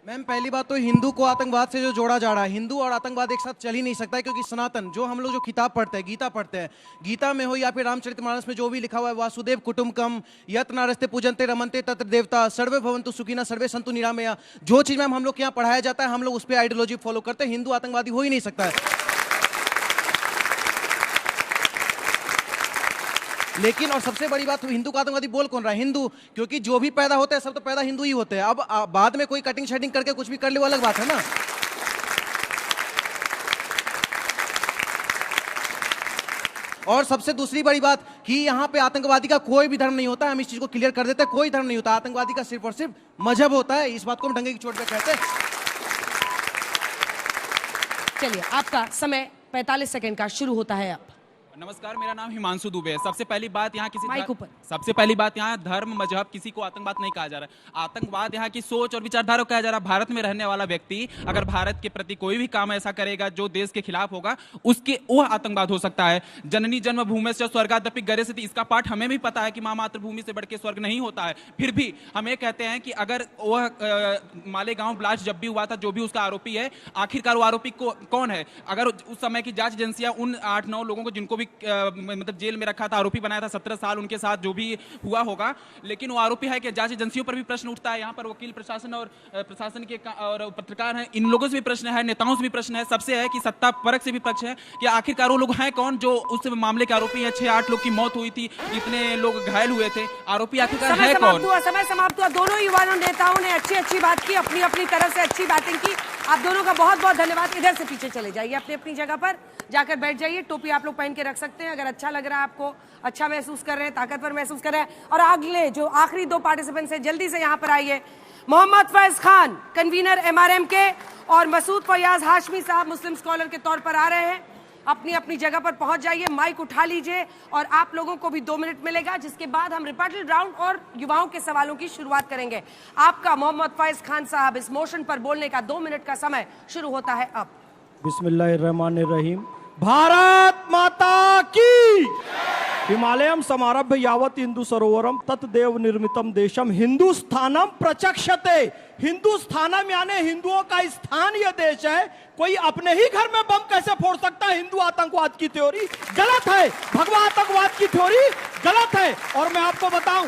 मैम पहली बात तो हिंदू को आतंकवाद से जो जोड़ा जा रहा है, हिंदू और आतंकवाद एक साथ चल ही नहीं सकता है, क्योंकि सनातन जो हम लोग जो किताब पढ़ते हैं, गीता पढ़ते हैं, गीता में हो या फिर रामचरितमानस में जो भी लिखा हुआ है, वासुदेव कुटुंबकम यत नारस्ते पूजन्ते रमन्ते तत्र देवता सर्वे भवन्तु सुखिनः सर्वे सन्तु निरामया, जो चीज मैम हम लोग के यहाँ पढ़ाया जाता है हम लोग उस पर आइडियोलॉजी फॉलो करते हैं। हिंदू आतंकवादी हो ही नहीं सकता है। लेकिन और सबसे बड़ी बात, हिंदू का आतंकवादी बोल कौन रहा है? हिंदू, क्योंकि जो भी पैदा होते हैं सब तो पैदा हिंदू ही होते हैं। अब बाद में कोई कटिंग शेडिंग करके कुछ भी कर ले वो अलग बात है ना। और सबसे दूसरी बड़ी बात कि यहाँ पे आतंकवादी का कोई भी धर्म नहीं होता है, हम इस चीज को क्लियर कर देते हैं, कोई धर्म नहीं होता। आतंकवादी का सिर्फ और सिर्फ मजहब होता है, इस बात को हम डंगे की चोट पे कहते हैं। चलिए, आपका समय 45 सेकंड का शुरू होता है अब। नमस्कार, मेरा नाम हिमांशु दुबे है। सबसे पहली बात यहाँ माइक ऊपर। सबसे पहली बात यहाँ धर्म मजहब किसी को आतंकवाद नहीं कहा जा रहा है। आतंकवाद यहाँ की सोच और विचारधारा को कहा जा रहा है। भारत में रहने वाला व्यक्ति अगर भारत के प्रति कोई भी काम ऐसा करेगा जो देश के खिलाफ होगा, उसके वो आतंकवाद हो सकता है। जननी जन्मभूमि से स्वर्गादपि गरीयसी, इसका पाठ हमें भी पता है कि माँ मातृभूमि से बढ़ के स्वर्ग नहीं होता है। फिर भी हम ये कहते हैं कि अगर वह मालेगांव ब्लास्ट जब भी हुआ था, जो भी उसका आरोपी है, आखिरकार वो आरोपी कौन है? अगर उस समय की जांच एजेंसियां उन 8-9 लोगों को जिनको भी मतलब जेल में रखा था, आरोपी बनाया था 17 साल, उनके साथ जो भी हुआ होगा, लेकिन वो आरोपी है कि जांच एजेंसियों पर भी प्रश्न उठता है। यहाँ पर वकील प्रशासन और प्रशासन के और पत्रकार हैं, इन लोगों से भी प्रश्न है, नेताओं से भी प्रश्न है, सबसे है कि सत्ता परख से भी प्रश्न है कि आखिरकार वो लोग हैं कौन जो उस मामले के आरोपी हैं। 6-8 लोग की मौत हुई थी, इतने लोग घायल हुए थे, आरोपी आखिरकार है कौन? समय समाप्त हुआ। दोनों युवा नेताओं ने अच्छी बात की, अपनी अपनी तरफ से अच्छी बातें की। आप दोनों का बहुत बहुत धन्यवाद। इधर से पीछे चले जाइए, अपनी अपनी जगह पर जाकर बैठ जाइए। टोपी आप लोग पहन के रख सकते हैं अगर अच्छा लग रहा है आपको, अच्छा महसूस कर रहे हैं, ताकतवर महसूस कर रहे हैं। और अगले जो आखिरी 2 पार्टिसिपेंट्स हैं, जल्दी से यहाँ पर आइए। मोहम्मद फैज खान, कन्वीनर MRM के, और मसूद फयाज हाशमी साहब मुस्लिम स्कॉलर के तौर पर आ रहे हैं। अपनी अपनी जगह पर पहुंच जाइए, माइक उठा लीजिए और आप लोगों को भी 2 मिनट मिलेगा, जिसके बाद हम रिपॉर्टल राउंड और युवाओं के सवालों की शुरुआत करेंगे। आपका मोहम्मद फैज खान साहब, इस मोशन पर बोलने का 2 मिनट का समय शुरू होता है अब। बिस्मिल्लाहिर्रहमानिर्रहीम। भारत माता की। हिमालयम समारभ्य यावत हिंदू सरोवरम तत्देव निर्मितम देशम हिंदुस्थानम प्रचक्षते। हिंदुस्थानम यानी हिंदुओं का स्थान यह देश है। कोई अपने ही घर में बम कैसे फोड़ सकता है? हिंदू आतंकवाद की थ्योरी गलत है, भगवा आतंकवाद की थ्योरी गलत है। और मैं आपको बताऊं,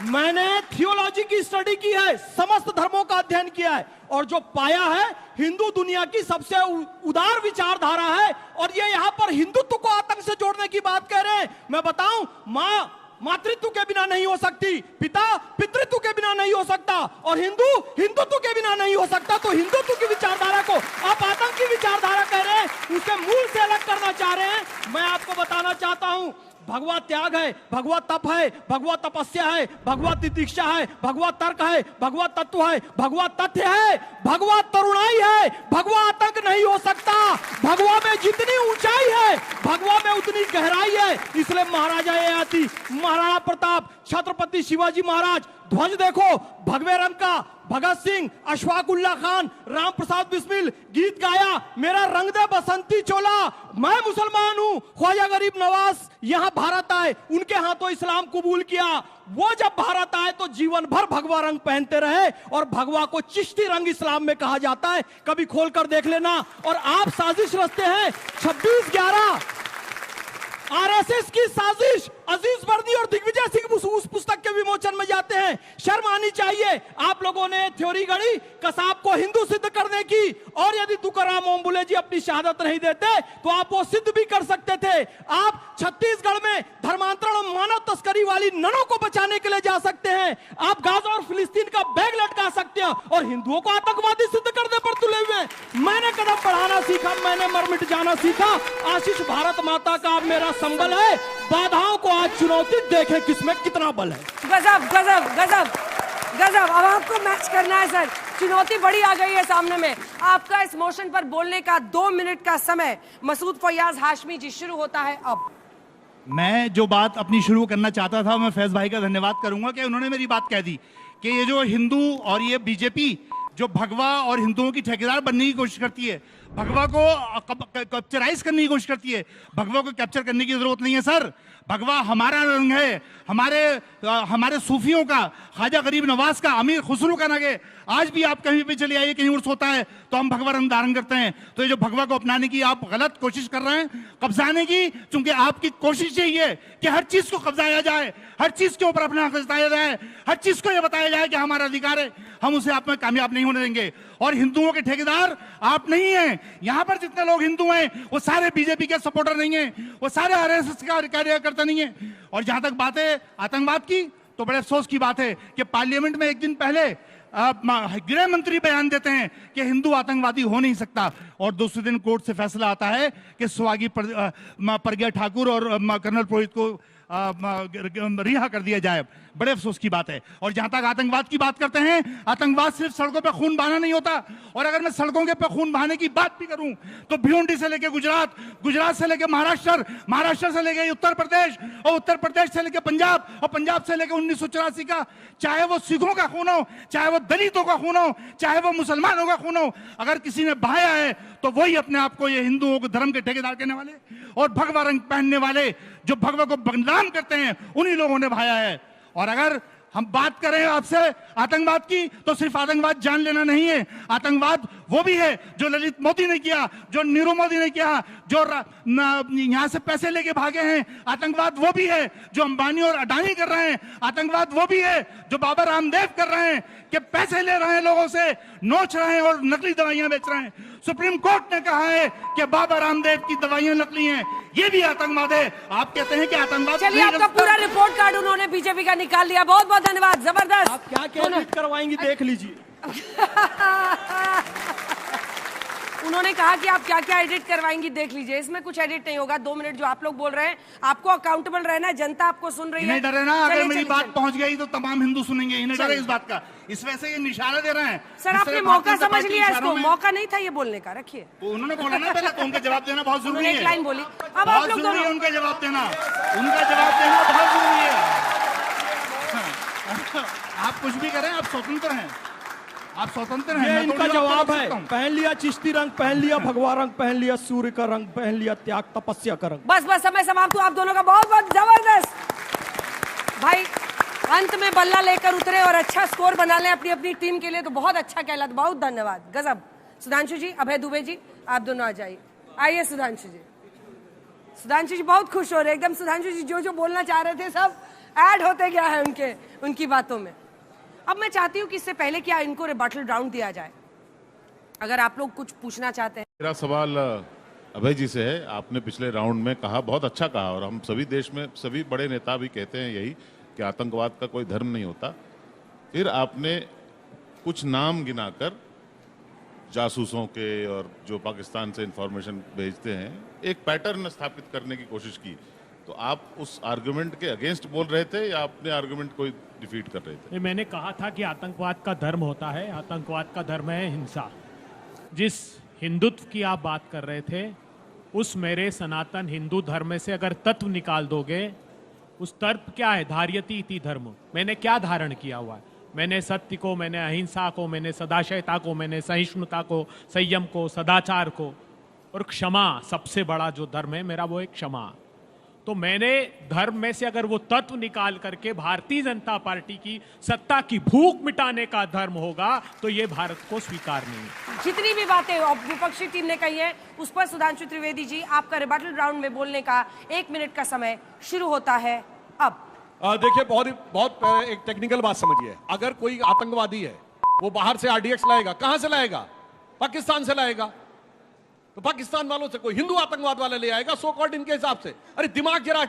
मैंने थियोलॉजी की स्टडी की है, समस्त धर्मों का अध्ययन किया है, और जो पाया है हिंदू दुनिया की सबसे उदार विचारधारा है। और ये यहाँ पर हिंदुत्व को आतंक से जोड़ने की बात कह रहे हैं। मैं बताऊं, माँ मातृत्व के बिना नहीं हो सकती, पिता पितृत्व के बिना नहीं हो सकता, और हिंदू हिंदुत्व के बिना नहीं हो सकता। तो हिंदुत्व की विचारधारा को आप आतंक की विचारधारा कह रहे हैं, उसके मूल से अलग करना चाह रहे हैं। मैं आपको बताना चाहता हूं, भगवा त्याग है, भगवा तप है, भगवा तपस्या है, भगवा तितिक्षा है, भगवा तर्क है, भगवा तत्व है, भगवा तथ्य है, भगवा तरुणाई है। भगवा आतंक नहीं हो सकता। भगवा में जितनी ऊंचाई है, भगवा में उतनी गहराई है। इसलिए महाराजा ययाति, महाराणा प्रताप, छत्रपति शिवाजी महाराज, ध्वज देखो भगवे रंग का, भगत सिंह, अशफाक उल्लाह खान, राम प्रसाद बिस्मिल गीत गाया, मेरा रंग दे बसंती चोला, मैं मुसलमान हूं, ख्वाजा गरीब नवाज यहां भारत आए, उनके हाथों इस्लाम कबूल किया। वो जब भारत आए तो जीवन भर भगवा रंग पहनते रहे, और भगवा को चिश्ती रंग इस्लाम में कहा जाता है, कभी खोलकर देख लेना। और आप साजिश रचते हैं 26/11 आरएसएस की साजिश, अजीज वर्दी और दिग्विजय सिंह उस पुस्तक के विमोचन में जाते हैं। शर्म आनी चाहिए। आप लोगों ने थ्योरी गढ़ी कसाब को हिंदू सिद्ध करने की, और यदि तुकाराम ओम बुले जी अपनी शहादत नहीं देते तो आप वो सिद्ध भी कर सकते थे। आप छत्तीसगढ़ में धर्मांतरण और मानव तस्करी वाली ननों को बचाने के लिए जा सकते हैं। आप गाजा और फिलिस्तीन का बैग लटका सकते हैं, और हिंदुओं को आतंकवादी सिद्ध करने पर तुले हुए। मैंने कदम बढ़ाना सीखा, मैंने मर मिट जाना सीखा। आशीष भारत माता का अब मेरा संबल है। बाधाओं को आज चुनौती, देखें किसमें कितना बल है। गजब गजब गजब गजब। अब आपको मैच करना है सर, चुनौती बड़ी आ गई है सामने में। आपका इस मोशन पर बोलने का 2 मिनट का समय मसूद फयाज हाशमी जी शुरू होता है अब। मैं जो बात अपनी शुरू करना चाहता था, मैं फैज भाई का धन्यवाद करूंगा कि उन्होंने मेरी बात कह दी कि ये जो हिंदू और ये बीजेपी जो भगवा और हिंदुओं की ठेकेदार बनने की कोशिश करती है, भगवा को कैप्चराइज करने की कोशिश करती है। भगवा को कैप्चर करने की जरूरत नहीं है सर। भगवा हमारा रंग है, हमारे सूफियों का, ख्वाजा गरीब नवाज का, अमीर खुसरो का रंग है। आज भी आप कहीं पे चले आइए, कहीं उर्स होता है तो हम भगवा रंग धारण करते हैं। तो ये जो भगवा को अपनाने की आप गलत कोशिश कर रहे हैं, कब्जाने की, क्योंकि आपकी कोशिश यही है कि हर चीज को कब्जाया जाए, हर चीज के ऊपर अपना हक जताया जाए, हर चीज को यह बताया जाए कि हमारा अधिकार है, हम उसे आप में कामयाब नहीं होने देंगे। और हिंदुओं के ठेकेदार आप नहीं हैं। यहां पर जितने लोग हिंदू हैं वो सारे बीजेपी के सपोर्टर नहीं हैं, वो सारे आरएसएस का कार्यकर्ता नहीं है। और जहां तक बात है आतंकवाद की, तो बड़े अफसोस की बात है कि पार्लियामेंट में एक दिन पहले गृह मंत्री बयान देते हैं कि हिंदू आतंकवादी हो नहीं सकता, और दूसरे दिन कोर्ट से फैसला आता है कि सुहागी प्रज्ञा ठाकुर और कर्नल पुरोहित को रिहा कर दिया जाए। बड़े अफसोस की बात है। और जहां तक आतंकवाद की बात करते हैं, आतंकवाद सिर्फ सड़कों पे खून बहाना नहीं होता। और अगर मैं सड़कों के पे खून बहाने की बात भी करूं तो भिवंडी से लेके गुजरात, गुजरात से लेके महाराष्ट्र, महाराष्ट्र से लेके उत्तर प्रदेश, और उत्तर प्रदेश से लेके पंजाब, और पंजाब से लेके 1984 का, चाहे वो सिखों का खून हो, चाहे वो दलितों का खून हो, चाहे वो मुसलमानों का खून हो, अगर किसी ने बहाया है तो वही अपने आप को ये हिंदुओं को धर्म के ठेकेदार कहने वाले और भगवा रंग पहनने वाले, जो भगवा को बदनाम करते हैं, उन्हीं लोगों ने बहाया है। और अगर हम बात करें आपसे आतंकवाद की, तो सिर्फ आतंकवाद जान लेना नहीं है। आतंकवाद वो भी है जो ललित मोदी ने किया, जो नीरू मोदी ने किया, जो यहां से पैसे लेके भागे हैं। आतंकवाद वो भी है जो अंबानी और अडानी कर रहे हैं। आतंकवाद वो भी है जो बाबा रामदेव कर रहे हैं, कि पैसे ले रहे हैं लोगों से, नोच रहे हैं और नकली दवाइयां बेच रहे हैं। सुप्रीम कोर्ट ने कहा है कि बाबा रामदेव की दवाइयां नकली हैं, ये भी आतंकवाद है। आप कहते हैं कि आतंकवाद। चलिए, आपका पूरा रिपोर्ट कार्ड उन्होंने बीजेपी का निकाल लिया। बहुत बहुत धन्यवाद, जबरदस्त। आप क्या क्या एडिट करवाएंगी देख लीजिए। उन्होंने कहा कि आप क्या क्या एडिट करवाएंगी देख लीजिए। इसमें कुछ एडिट नहीं होगा। 2 मिनट जो आप लोग बोल रहे हैं, आपको अकाउंटेबल रहना है, जनता आपको सुन रही है। इन्हें डरे ना, अगर मेरी बात पहुंच गई तो तमाम हिंदू सुनेंगे। इन्हें डरे इस बात का, इस वजह से ये इशारा दे रहे हैं। सर, आपने मौका समझ लिया, इसको मौका नहीं था ये बोलने का, रखिए। तो उन्होंने बोला ना पहले, तो उनका जवाब देना बहुत जरूरी है। एक लाइन बोली, अब आप लोग जरूरी है उनका जवाब देना, उनका जवाब देना बहुत जरूरी है। आप कुछ भी करें, आप स्वतंत्र हैं, आप स्वतंत्र हैं। ये इनका जवाब है। पहन लिया चिश्ती रंग, पहन लिया भगवा रंग, पहन लिया सूर्य का रंग, पहन लिया त्याग तपस्या का रंग। बस बस, समय समाप्त हुआ। आप दोनों का बहुत बहुत जबरदस्त। भाई अंत में बल्ला लेकर उतरे और अच्छा स्कोर बना लें अपनी अपनी टीम के लिए, तो बहुत अच्छा कहलाता। बहुत धन्यवाद, गजब। सुधांशु जी, अभय दुबे जी, आप दोनों आ जाइए। आइए सुधांशु जी। सुधांशु जी बहुत खुश हो रहे एकदम। सुधांशु जी जो जो बोलना चाह रहे थे सब ऐड होते गया है उनकी बातों में। अब मैं चाहती हूँ कि इससे पहले क्या इनको रिबटल राउंड दिया जाए, अगर आप लोग कुछ पूछना चाहते हैं। मेरा सवाल अभय जी से है। आपने पिछले राउंड में कहा, बहुत अच्छा कहा, और हम सभी देश में सभी बड़े नेता भी कहते हैं यही, कि आतंकवाद का कोई धर्म नहीं होता। फिर आपने कुछ नाम गिनाकर जासूसों के और जो पाकिस्तान से इंफॉर्मेशन भेजते हैं, एक पैटर्न स्थापित करने की कोशिश की। तो आप उस आर्गुमेंट के अगेंस्ट बोल रहे थे या अपने आर्गुमेंट को डिफीट कर रहे थे? मैंने कहा था कि आतंकवाद का धर्म होता है, आतंकवाद का धर्म है हिंसा। जिस हिंदुत्व की आप बात कर रहे थे, उस मेरे सनातन हिंदू धर्म में से अगर तत्व निकाल दोगे, उस तत्व क्या है? धार्यति इति धर्म। मैंने क्या धारण किया हुआ है? मैंने सत्य को, मैंने अहिंसा को, मैंने सदाशयता को, मैंने सहिष्णुता को, संयम को, सदाचार को, और क्षमा। सबसे बड़ा जो धर्म है मेरा वो है क्षमा। तो मैंने धर्म में से अगर वो तत्व निकाल करके भारतीय जनता पार्टी की सत्ता की भूख मिटाने का धर्म होगा, तो ये भारत को स्वीकार नहीं है। जितनी भी बातें विपक्षी टीम ने कही है, उस पर सुधांशु त्रिवेदी जी, आपका रिबटल राउंड में बोलने का 1 मिनट का समय शुरू होता है अब। देखिए, बहुत एक टेक्निकल बात समझिए। अगर कोई आतंकवादी है, वो बाहर से आरडीएक्स लाएगा, कहां से लाएगा? पाकिस्तान से लाएगा। तो पाकिस्तान वालों से कोई हिंदू आतंकवाद वाले ले आएगा, सो कॉल्ड इनके हिसाब से। अरे दिमाग जरा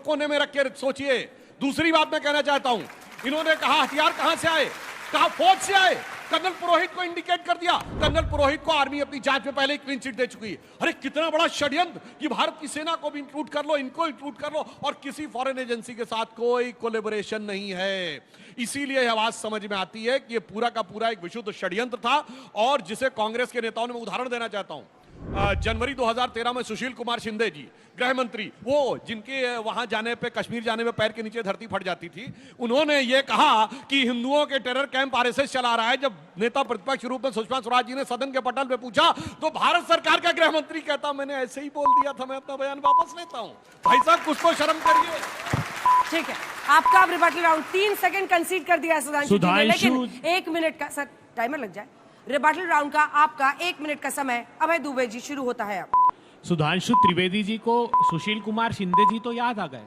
कोने में रख के सोचिए। दूसरी बात मैं कहना चाहता हूं, इन्होंने कहा हथियार कहां से आए, कहा फौज से आए। कर्नल पुरोहित को इंडिकेट कर दिया। कर्नल पुरोहित को आर्मी अपनी जांच में पहले ही क्लीन चिट दे चुकी है। अरे कितना बड़ा षड्यंत्र कि भारत की सेना को भी इंक्लूड कर लो, इनको इंक्लूड कर लो, और किसी फॉरेन एजेंसी के साथ कोई कोलैबोरेशन नहीं है। इसीलिए यह बात समझ में आती है कि यह पूरा का पूरा एक विशुद्ध षड्यंत्र था, और जिसे कांग्रेस के नेताओं ने, मैं उदाहरण देना चाहता हूं। जनवरी 2013 में सुशील कुमार शिंदे जी गृह मंत्री, वो जिनके वहां जाने पे, कश्मीर जाने में पैर के नीचे धरती फट जाती थी, उन्होंने ये कहा कि हिंदुओं के टेरर कैंप आरएसएस चला रहा है। जब नेता प्रतिपक्ष के रूप में सुषमा स्वराज जी ने सदन के पटल पे पूछा तो भारत सरकार का गृह मंत्री कहता मैंने ऐसे ही बोल दिया था, मैं अपना बयान वापस लेता हूं। भाई साहब कुछ तो शर्म करिए। ठीक है, आपका अब रिबटल राउंड 3 सेकंड कंसीड कर दिया सुधांशु जी ने, लेकिन 1 मिनट का सर टाइमर लग जाए। रिबटल राउंड का आपका 1 मिनट का समय अभय दुबे जी शुरू होता है अब। सुधांशु त्रिवेदी जी को सुशील कुमार शिंदे जी तो याद आ गए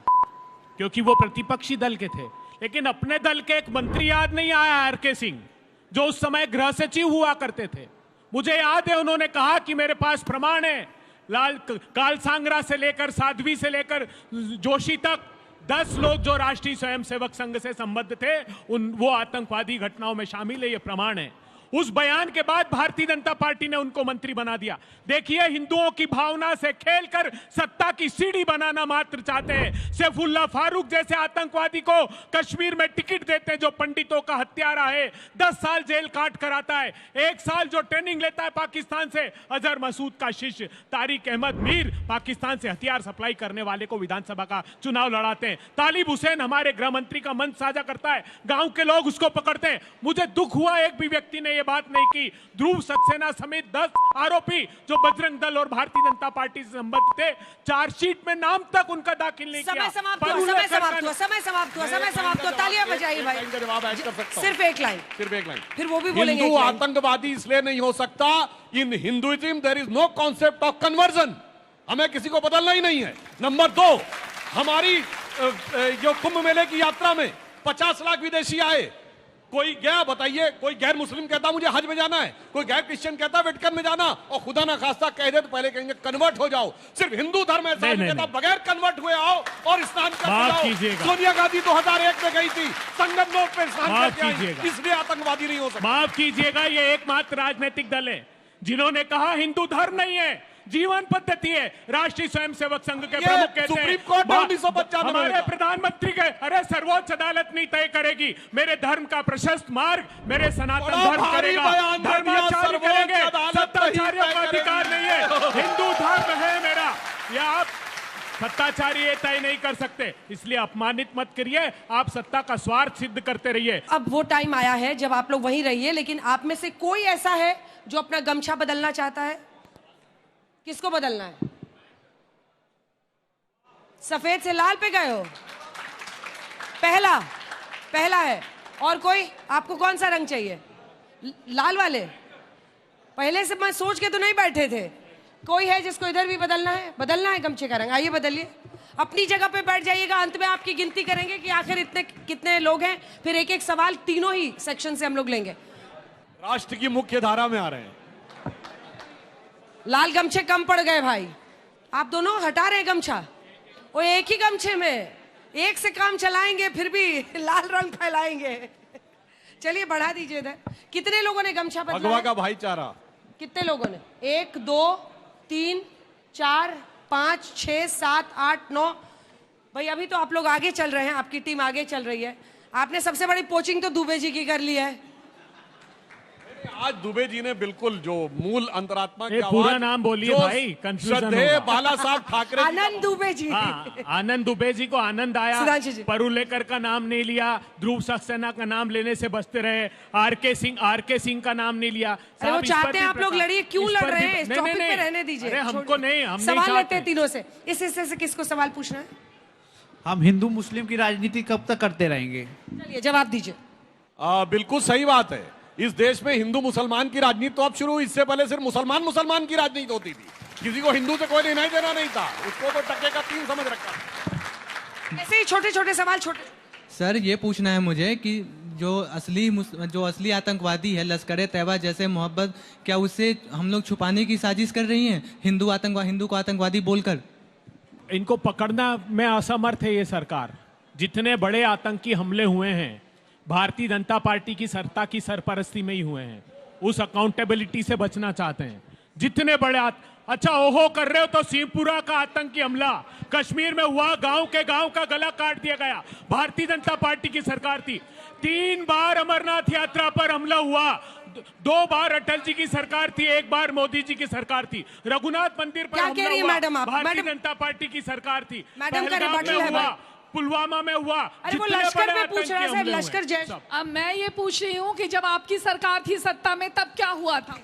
क्योंकि वो प्रतिपक्षी दल के थे, लेकिन अपने दल के एक मंत्री याद नहीं आया, आर.के. सिंह, जो उस समय गृह सचिव हुआ करते थे। मुझे याद है उन्होंने कहा कि मेरे पास प्रमाण है, लाल कालसांगरा से लेकर साध्वी से लेकर जोशी तक 10 लोग जो राष्ट्रीय स्वयंसेवक संघ से संबद्ध थे वो आतंकवादी घटनाओं में शामिल है, ये प्रमाण है। उस बयान के बाद भारतीय जनता पार्टी ने उनको मंत्री बना दिया। देखिए, हिंदुओं की भावना से खेलकर सत्ता की सीढ़ी बनाना मात्र चाहते हैं। सैफुल्लाह फारूक जैसे आतंकवादी को कश्मीर में टिकट देते हैं जो पंडितों का हत्यारा है, 10 साल जेल काट कर आता है। 1 साल जो ट्रेनिंग लेता है पाकिस्तान से, अजहर मसूद का शिष्य तारिक अहमद मीर, पाकिस्तान से हथियार सप्लाई करने वाले को विधानसभा का चुनाव लड़ाते हैं। तालिब हुसैन हमारे गृह मंत्री का मंच साझा करता है, गांव के लोग उसको पकड़ते हैं। मुझे दुख हुआ एक भी व्यक्ति ने ये बात नहीं की। ध्रुव सक्सेना समेत 10 आरोपी जो बजरंग दल और भारतीय जनता पार्टी से संबद्ध थे, चार्जशीट में नाम तक उनका दाखिल नहीं किया। समय समाप्त हुआ। तालियां बजाइए भाई। सिर्फ एक लाइन, फिर वो भी बोलेंगे। हिंदू आतंकवादी इसलिए नहीं हो सकता, in Hinduism there is no concept of conversion. हमें किसी को बदलना ही नहीं है। नंबर 2, हमारी जो कुंभ मेले की यात्रा में 50 लाख विदेशी आए। कोई गया, बताइए, कोई गैर मुस्लिम कहता मुझे हज में जाना है, कोई गैर क्रिश्चियन कहता वेटिकन में जाना, और खुदा ना खास्ता कह दे तो पहले कहेंगे कन्वर्ट हो जाओ। सिर्फ हिंदू धर्म ऐसा नहीं कहता बगैर कन्वर्ट हुए आओ और स्नान करके जाओ। सोनिया गांधी 2001 में गई थी, संगम नोट पे स्नान करके आई, इसलिए आतंकवादी नहीं हो सकता। माफ कीजिएगा, ये एकमात्र राजनीतिक दल है जिन्होंने कहा हिंदू धर्म नहीं है, जीवन पद्धति है। राष्ट्रीय स्वयंसेवक संघ के प्रमुख कहते हैं सुप्रीम कोर्ट 1995 हमारे प्रधानमंत्री के, अरे सर्वोच्च अदालत नहीं तय करेगी मेरे धर्म का प्रशस्त मार्ग, मेरे सनातन धर्म करेगा, धर्माचार्य करेंगे, सत्ताचार्यों का अधिकार नहीं है, हिंदू धर्म है मेरा। या आप सत्ताचारी ये तय नहीं कर सकते, इसलिए अपमानित मत करिए, आप सत्ता का स्वार्थ सिद्ध करते रहिए। अब वो टाइम आया है जब आप लोग वहीं रहिए, लेकिन आप में से कोई ऐसा है जो अपना गमछा बदलना चाहता है? किसको बदलना है? सफेद से लाल पे गए हो? पहला है। और कोई? आपको कौन सा रंग चाहिए? लाल वाले? पहले से मैं सोच के तो नहीं बैठे थे। कोई है जिसको इधर भी बदलना है? बदलना है गमछे का रंग, आइए बदलिए। अपनी जगह पे बैठ जाइएगा, अंत में आपकी गिनती करेंगे कि आखिर इतने कितने लोग हैं, फिर एक एक सवाल तीनों ही सेक्शन से हम लोग लेंगे। राष्ट्र की मुख्य धारा में आ रहे हैं। लाल गमछे कम पड़ गए भाई, आप दोनों हटा रहे हैं गमछा। वो एक ही गमछे में एक से काम चलाएंगे, फिर भी लाल रंग फैलाएंगे। चलिए बढ़ा दीजिए इधर। कितने लोगों ने गमछा बदला? भगवा का भाईचारा। कितने लोगों ने? 1 2 3 4 5 6 7 8 9। भाई अभी तो आप लोग आगे चल रहे हैं, आपकी टीम आगे चल रही है। आपने सबसे बड़ी पोचिंग तो दुबे जी की कर ली है। आज दुबे जी ने बिल्कुल जो मूल अंतरात्मा की पूरा नाम बोलिए भाई, कंफ्यूजन होगा। बाला साहब ठाकरे, आनंद दुबे जी। आनंद दुबे जी को आनंद आया, परुलेकर का नाम नहीं लिया, ध्रुव सक्सेना का नाम लेने से बचते रहे, आर.के. सिंह का नाम नहीं लिया। वो चाहते हैं आप लोग लड़िए, क्यों लड़ रहे हैं? इस टॉपिक पे रहने दीजिए। हमको नहीं, हम सवाल लेते हैं तीनों से। इस हिस्से से किसको सवाल पूछना है? हम हिंदू मुस्लिम की राजनीति कब तक करते रहेंगे? चलिए जवाब दीजिए। बिल्कुल सही बात है। इस देश में हिंदू मुसलमान की राजनीति तो अब शुरू हुई, इससे पहले सिर्फ मुसलमान की राजनीति होती थी। किसी को हिंदू से कोई लेना ही देना नहीं था, उसको तो टके का 3 समझ रखा। ऐसे ही छोटे छोटे सवाल। सर ये पूछना है मुझे कि जो असली आतंकवादी है लश्कर तैयबा जैसे मोहब्बत, क्या उससे हम लोग छुपाने की साजिश कर रही हैं हिंदू को आतंकवादी बोलकर? इनको पकड़ना में असमर्थ है ये सरकार। जितने बड़े आतंकी हमले हुए हैं भारतीय जनता पार्टी की सत्ता की सरपरस्ती में ही हुए हैं, उस अकाउंटेबिलिटी से बचना चाहते हैं। जितने बड़े अच्छा ओहो कर रहे हो तो सिंहपुरा का आतंकी हमला कश्मीर में हुआ, गांव का गला काट दिया गया, भारतीय जनता पार्टी की सरकार थी। 3 बार अमरनाथ यात्रा पर हमला हुआ, दो बार अटल जी की सरकार थी, एक बार मोदी जी की सरकार थी। रघुनाथ मंदिर पर क्या कह रही है मैडम आप? भारतीय जनता पार्टी की सरकार थी। मैडम का पहलगाम रिबटल में है हुआ, भाई। पुलवामा में हुआ। अरे वो जितने लश्कर बड़े में पूछ रहा है आतंकी सर, हमले लश्कर हुए, जैश। सब। अब मैं ये पूछ रही हूँ कि जब आपकी सरकार थी सत्ता में तब क्या हुआ था?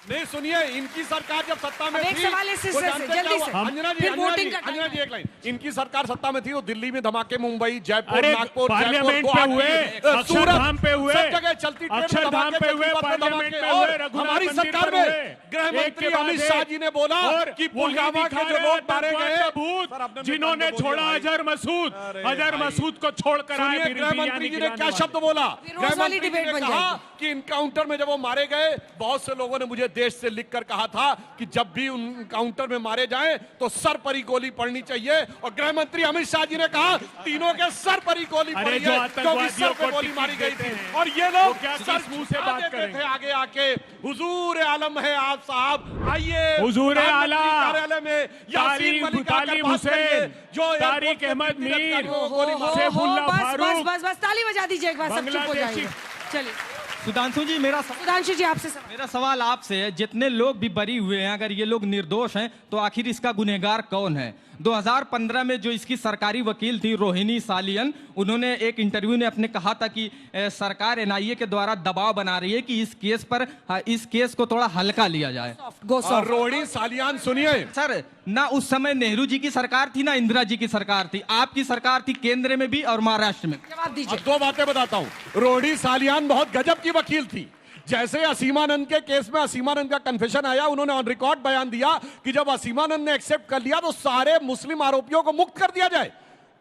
नहीं सुनिए, इनकी सरकार जब सत्ता में अब एक थी, सवाल इस वो हिस्से से, जानते क्या जल्दी हुआ? से। अंजना जी, फिर अंजना वोटिंग जी, का टाइम अंजना जी, है। एक लाइन। इनकी सरकार सत्ता में थी तो दिल्ली में धमाके, मुंबई, जयपुर, अरे नागपुर, पार्लियामेंट पे हुए, अक्षरधाम पे हुए, सब जगह चलती ट्रेन में अक्षरधाम धमाके, पे हुए, चलती बस में पार्लियामेंट धमाके। पे हुए, और रघुनाथ हमारी मंदिर सरकार पर में हुए। गृह एक के मंत्री बाद अमित एक। शाह जी ने बोला और कि वही पुलवामा दिखा के जो रहे लोग मारे आतंकवाद गए, का भूत, जिन्होंने छोड़ा अजहर मसूद, अजहर मसूद को छोड़कर आए। सुनिए, गृह मंत्री जी ने क्या शब्द बोला? गृह वाली मंत्री जी डिबेट ने बन कहा जाएगी। कि इनकाउंटर में जब वो मारे गए, बहुत से लोगों ने मुझे देश से लिखकर कहा था कि जब भी उन इनकाउंटर में मारे जाएं तो सर पर ही गोली पड़नी चाहिए। और गृह मंत्री अमित शाह जी ने कहा तीनों के सर पर ही गोली पड़ी जो है, क्योंकि सर पे गोली मारी गई थी। और ये लोग सर मुंह से बात देते करेंगे? थे आगे आके, हुजूर आलम है आप साहब, आइए हुजूर प्रधानमंत्री आला, कार्यालय में यासीन मलिक आकर तालिब बात करिए, हुसैन, जो तारिक अहमद मीर, हो, बस फारूक, बस बस ताली बजा दीजिए एक बार, सब चुप हो बांग्लादेशी। जाएंगे। चलिए सुधांशु जी, सुधांशु जी आपसे सवाल। मेरा सवाल आपसे है, जितने लोग भी बरी हुए हैं, अगर ये लोग निर्दोष हैं तो आखिर इसका गुनहगार कौन है? 2015 में जो इसकी सरकारी वकील थी रोहिणी सालियन, उन्होंने एक इंटरव्यू में अपने कहा था कि सरकार एनआईए के द्वारा दबाव बना रही है कि इस केस को थोड़ा हल्का लिया जाए। और रोहिणी सालियान, सुनिए सर, ना उस समय नेहरू जी की सरकार थी ना इंदिरा जी की सरकार थी, आपकी सरकार थी केंद्र में भी और महाराष्ट्र में। जवाब दीजिए। अब दो बातें बताता हूँ। रोहिणी सालियान बहुत गजब की वकील थी। जैसे असीमानंद के केस में असीमानंद का कन्फेशन आया, उन्होंने ऑन रिकॉर्ड बयान दिया कि जब असीमानंद ने एक्सेप्ट कर लिया तो सारे मुस्लिम आरोपियों को मुक्त कर दिया जाए।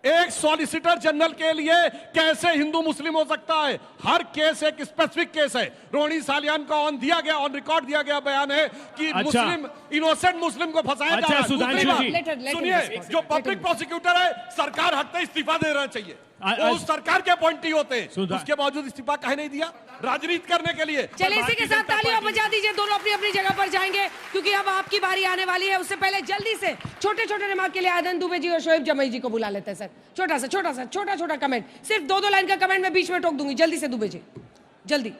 एक सॉलिसिटर जनरल के लिए कैसे हिंदू मुस्लिम हो सकता है? हर केस एक स्पेसिफिक केस है। रोहिणी सालियान का ऑन रिकॉर्ड दिया गया बयान है कि मुस्लिम इनोसेंट मुस्लिम को फंसाया जा रहा है। दूसरी बात, सुनिए, जो पब्लिक प्रोसिक्यूटर है, सरकार हटते इस्तीफा दे देना चाहिए। वो उस सरकार के अपॉइंटी होते हैं, उसके बावजूद इस्तीफा काहे नहीं दिया? राजनीति करने के लिए। चलिए इसी के साथ तालियां बजा दीजिए, दोनों अपनी अपनी जगह पर जाएंगे क्योंकि अब आपकी बारी आने वाली है। उससे पहले जल्दी से छोटे छोटे रिमार्क के लिए आदन दुबे जी और शोएब जमई जी को बुला लेते हैं। सर छोटा कमेंट, सिर्फ दो लाइन का कमेंट मैं बीच में टोक दूंगी। जल्दी से दुबे जी, जल्दी।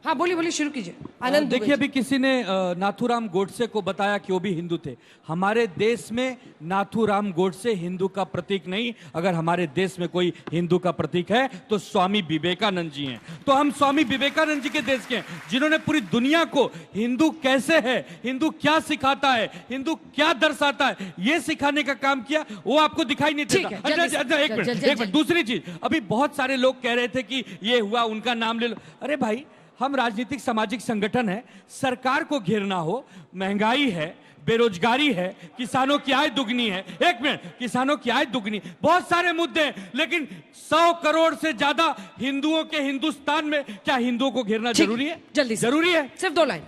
हाँ बोलिए शुरू कीजिए। आनंद देखिए, अभी किसी ने नाथूराम गोडसे को बताया कि वो भी हिंदू थे। हमारे देश में नाथूराम गोडसे हिंदू का प्रतीक नहीं। अगर हमारे देश में कोई हिंदू का प्रतीक है तो स्वामी विवेकानंद जी हैं। तो हम स्वामी विवेकानंद जी के देश के हैं, जिन्होंने पूरी दुनिया को हिंदू कैसे है, हिंदू क्या सिखाता है, हिंदू क्या दर्शाता है, ये सिखाने का काम किया। वो आपको दिखाई नहीं देता। एक मिनट। दूसरी चीज, अभी बहुत सारे लोग कह रहे थे कि ये हुआ, उनका नाम ले लो। अरे भाई, हम राजनीतिक सामाजिक संगठन है, सरकार को घेरना हो, महंगाई है, बेरोजगारी है, किसानों की आय दुगनी है। एक मिनट, किसानों की आय दुगनी, बहुत सारे मुद्दे हैं, लेकिन 100 करोड़ से ज्यादा हिंदुओं के हिंदुस्तान में क्या हिंदुओं को घेरना जरूरी है? जल्दी जरूरी है? सिर्फ 2 लाइन।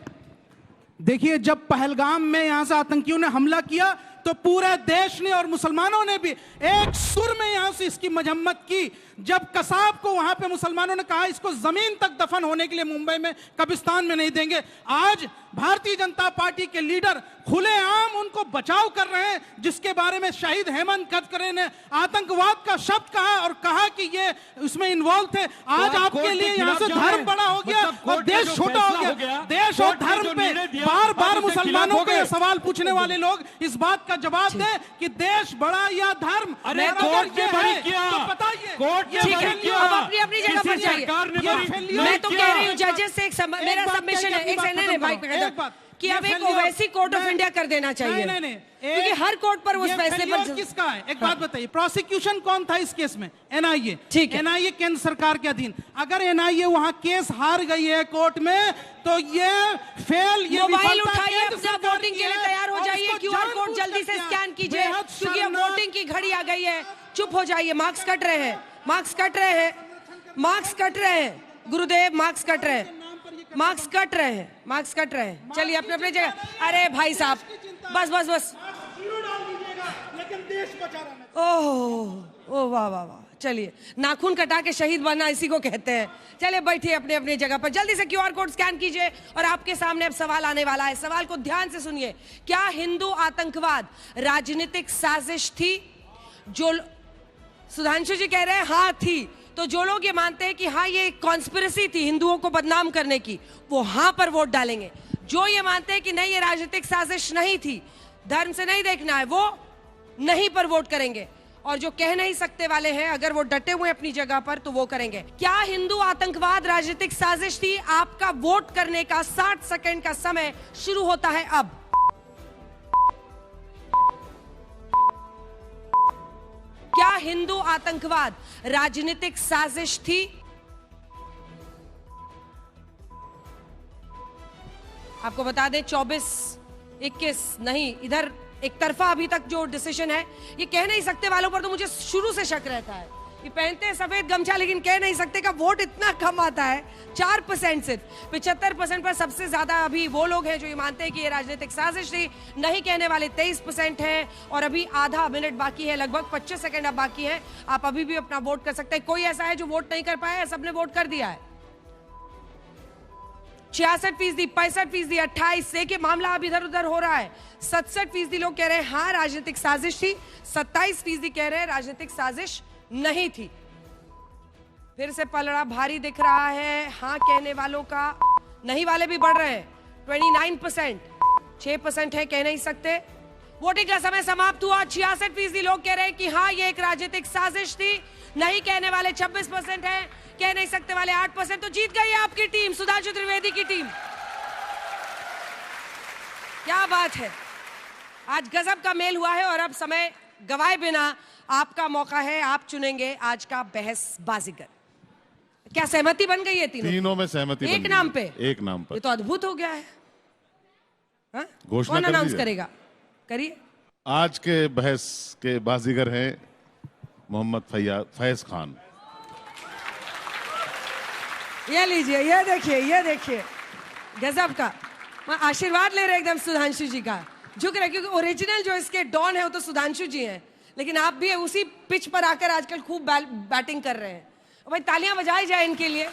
देखिए, जब पहलगाम में यहां से आतंकियों ने हमला किया तो पूरे देश ने और मुसलमानों ने भी एक सुर में यहां से इसकी मजम्मत की। जब कसाब को वहां पे मुसलमानों ने कहा इसको जमीन तक दफन होने के लिए मुंबई में कब्रिस्तान में नहीं देंगे, आज भारतीय जनता पार्टी के लीडर खुलेआम उनको बचाव कर रहे हैं, जिसके बारे में शहीद हेमंत करकरे ने आतंकवाद का शब्द कहा और कहा कि ये उसमें इन्वॉल्व थे। आज आपके लिए यहां से धर्म बड़ा हो गया और देश छोटा हो गया। देश और धर्म पे बार बार मुसलमानों को सवाल पूछने वाले लोग इस बात का जवाब दें कि देश बड़ा या धर्म। अरे कोर्ट ने बड़ी किया, तो बताइए। ठीक है, अब अपनी अपनी जगह पर जाइए। मैं तो कह रही हूँ जजेस से मेरा सबमिशन है, एक भाई कि अब एक ओवैसी कोर्ट ऑफ इंडिया कर देना चाहिए। नहीं, क्योंकि हर कोर्ट पर उस फैसले पर किसका है? एक बात बताइए, प्रोसिक्यूशन कौन था इस केस में? एनआईए। ठीक है, एनआईए केंद्र सरकार के अधीन। अगर एनआईए वहां केस हार गई है कोर्ट में तो ये मोबाइल उठाइए, अपना वोटिंग के लिए तैयार हो जाइए। क्यूआर कोड जल्दी से स्कैन कीजिए क्योंकि अब वोटिंग की घड़ी आ गई है। चुप हो जाइए, मार्क्स कट रहे हैं, मार्क्स कट रहे हैं, मार्क्स कट रहे हैं। गुरुदेव, मार्क्स कट रहे हैं, मार्क्स कट रहे हैं, मार्क्स कट रहे हैं। चलिए अपने अपने जगह। अरे भाई साहब, बस बस बस। ओह वाह वाह वाह। चलिए, नाखून कटा के शहीद बनना इसी को कहते हैं। चलिए बैठिए अपने अपने जगह पर, जल्दी से क्यूआर कोड स्कैन कीजिए और आपके सामने अब सवाल आने वाला है। सवाल को ध्यान से सुनिए। क्या हिंदू आतंकवाद राजनीतिक साजिश थी? जो सुधांशु जी कह रहे हैं हाँ थी, तो जो लोग ये मानते हैं कि हाँ ये कॉन्स्पिरेसी थी हिंदुओं को बदनाम करने की, वो हाँ पर वोट डालेंगे। जो ये मानते हैं कि नहीं ये राजनीतिक साजिश नहीं थी, धर्म से नहीं देखना है, वो नहीं पर वोट करेंगे। और जो कह नहीं सकते वाले हैं, अगर वो डटे हुए अपनी जगह पर, तो वो करेंगे। क्या हिंदू आतंकवाद राजनीतिक साजिश थी? आपका वोट करने का 60 सेकंड का समय शुरू होता है अब। क्या हिंदू आतंकवाद राजनीतिक साजिश थी? आपको बता दें 24-21 नहीं, इधर एक तरफा अभी तक जो डिसीजन है, ये कह नहीं सकते वालों पर तो मुझे शुरू से शक रहता है। ये पहनते हैं सफेद गमछा लेकिन कह नहीं सकते का वोट इतना कम आता है, 4% सिर्फ। 75% पर सबसे ज्यादा अभी वो लोग हैं जो ये मानते हैं कि ये राजनीतिक साजिश थी। नहीं कहने वाले 23% हैं और अभी आधा मिनट बाकी है, लगभग 25 सेकंड अब बाकी है। आप अभी भी अपना वोट कर सकते हैं। कोई ऐसा है जो वोट नहीं कर पाया है? सबने वोट कर दिया है। 66%, 65%, 28 से के मामला अब इधर उधर हो रहा है। 67% लोग कह रहे हैं हाँ राजनीतिक साजिश थी, 27% कह रहे हैं राजनीतिक साजिश नहीं थी। फिर से पलड़ा भारी दिख रहा है हाँ कहने वालों का, नहीं वाले भी बढ़ रहे हैं। 29%, 6% है कह नहीं सकते। वोटिंग का समय समाप्त हुआ। 66% लोग कह रहे हैं कि हाँ ये एक राजनीतिक साजिश थी। नहीं कहने वाले 26% है, कह नहीं सकते वाले 8%। तो जीत गई आपकी टीम, सुधांशु त्रिवेदी की टीम। क्या बात है, आज गजब का मेल हुआ है। और अब समय गवाए बिना आपका मौका है, आप चुनेंगे आज का बहस बाजीगर। क्या सहमति बन गई है तीनों में? सहमति एक नाम पे, एक नाम पर। ये तो अद्भुत हो गया है। घोषणा कौन कर अनाउंस दी है? करेगा? करिए। आज के बहस के बाजीगर हैं मोहम्मद फैज खान। ये लीजिए, ये देखिए, ये देखिए, गजब का। मैं आशीर्वाद ले रहे एकदम सुधांशु जी का, झुक रहे, क्योंकि ओरिजिनल जो इसके डॉन है वो तो सुधांशु जी हैं, लेकिन आप भी उसी पिच पर आकर आजकल खूब बैटिंग कर रहे हैं। भाई तालियां बजाई जाए इनके लिए।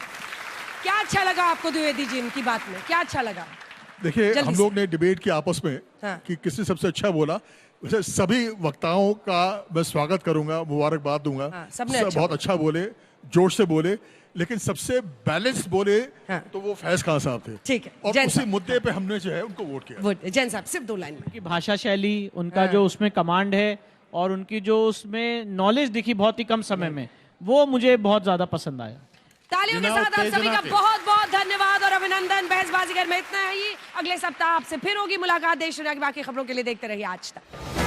क्या अच्छा लगा आपको द्विवेदी जी इनकी बात में, क्या अच्छा लगा? देखिए हम लोग ने डिबेट की आपस में हाँ। कि किसने सबसे अच्छा बोला, वैसे सभी वक्ताओं का मैं स्वागत करूंगा, मुबारकबाद दूंगा। हाँ, सबने अच्छा बहुत अच्छा बोले, जोश से बोले, लेकिन सबसे बैलेंस बोले तो वो फैज खान साहब थे। ठीक है, और जैन उसी साहब। मुद्दे पे हमने जो है उनको वोट किया। जैन साहब सिर्फ 2 लाइन में। उनकी भाषा शैली, उनका हाँ। जो उसमें कमांड है और उनकी जो उसमें नॉलेज दिखी बहुत ही कम समय में, वो मुझे बहुत ज्यादा पसंद आया। तालियों के साथ आप सभी का बहुत बहुत धन्यवाद और अभिनंदन। बहस बाजीगर में इतना ही। अगले सप्ताह आपसे फिर होगी मुलाकात। देश दुनिया की बाकी खबरों के लिए देखते रहिए आज तक।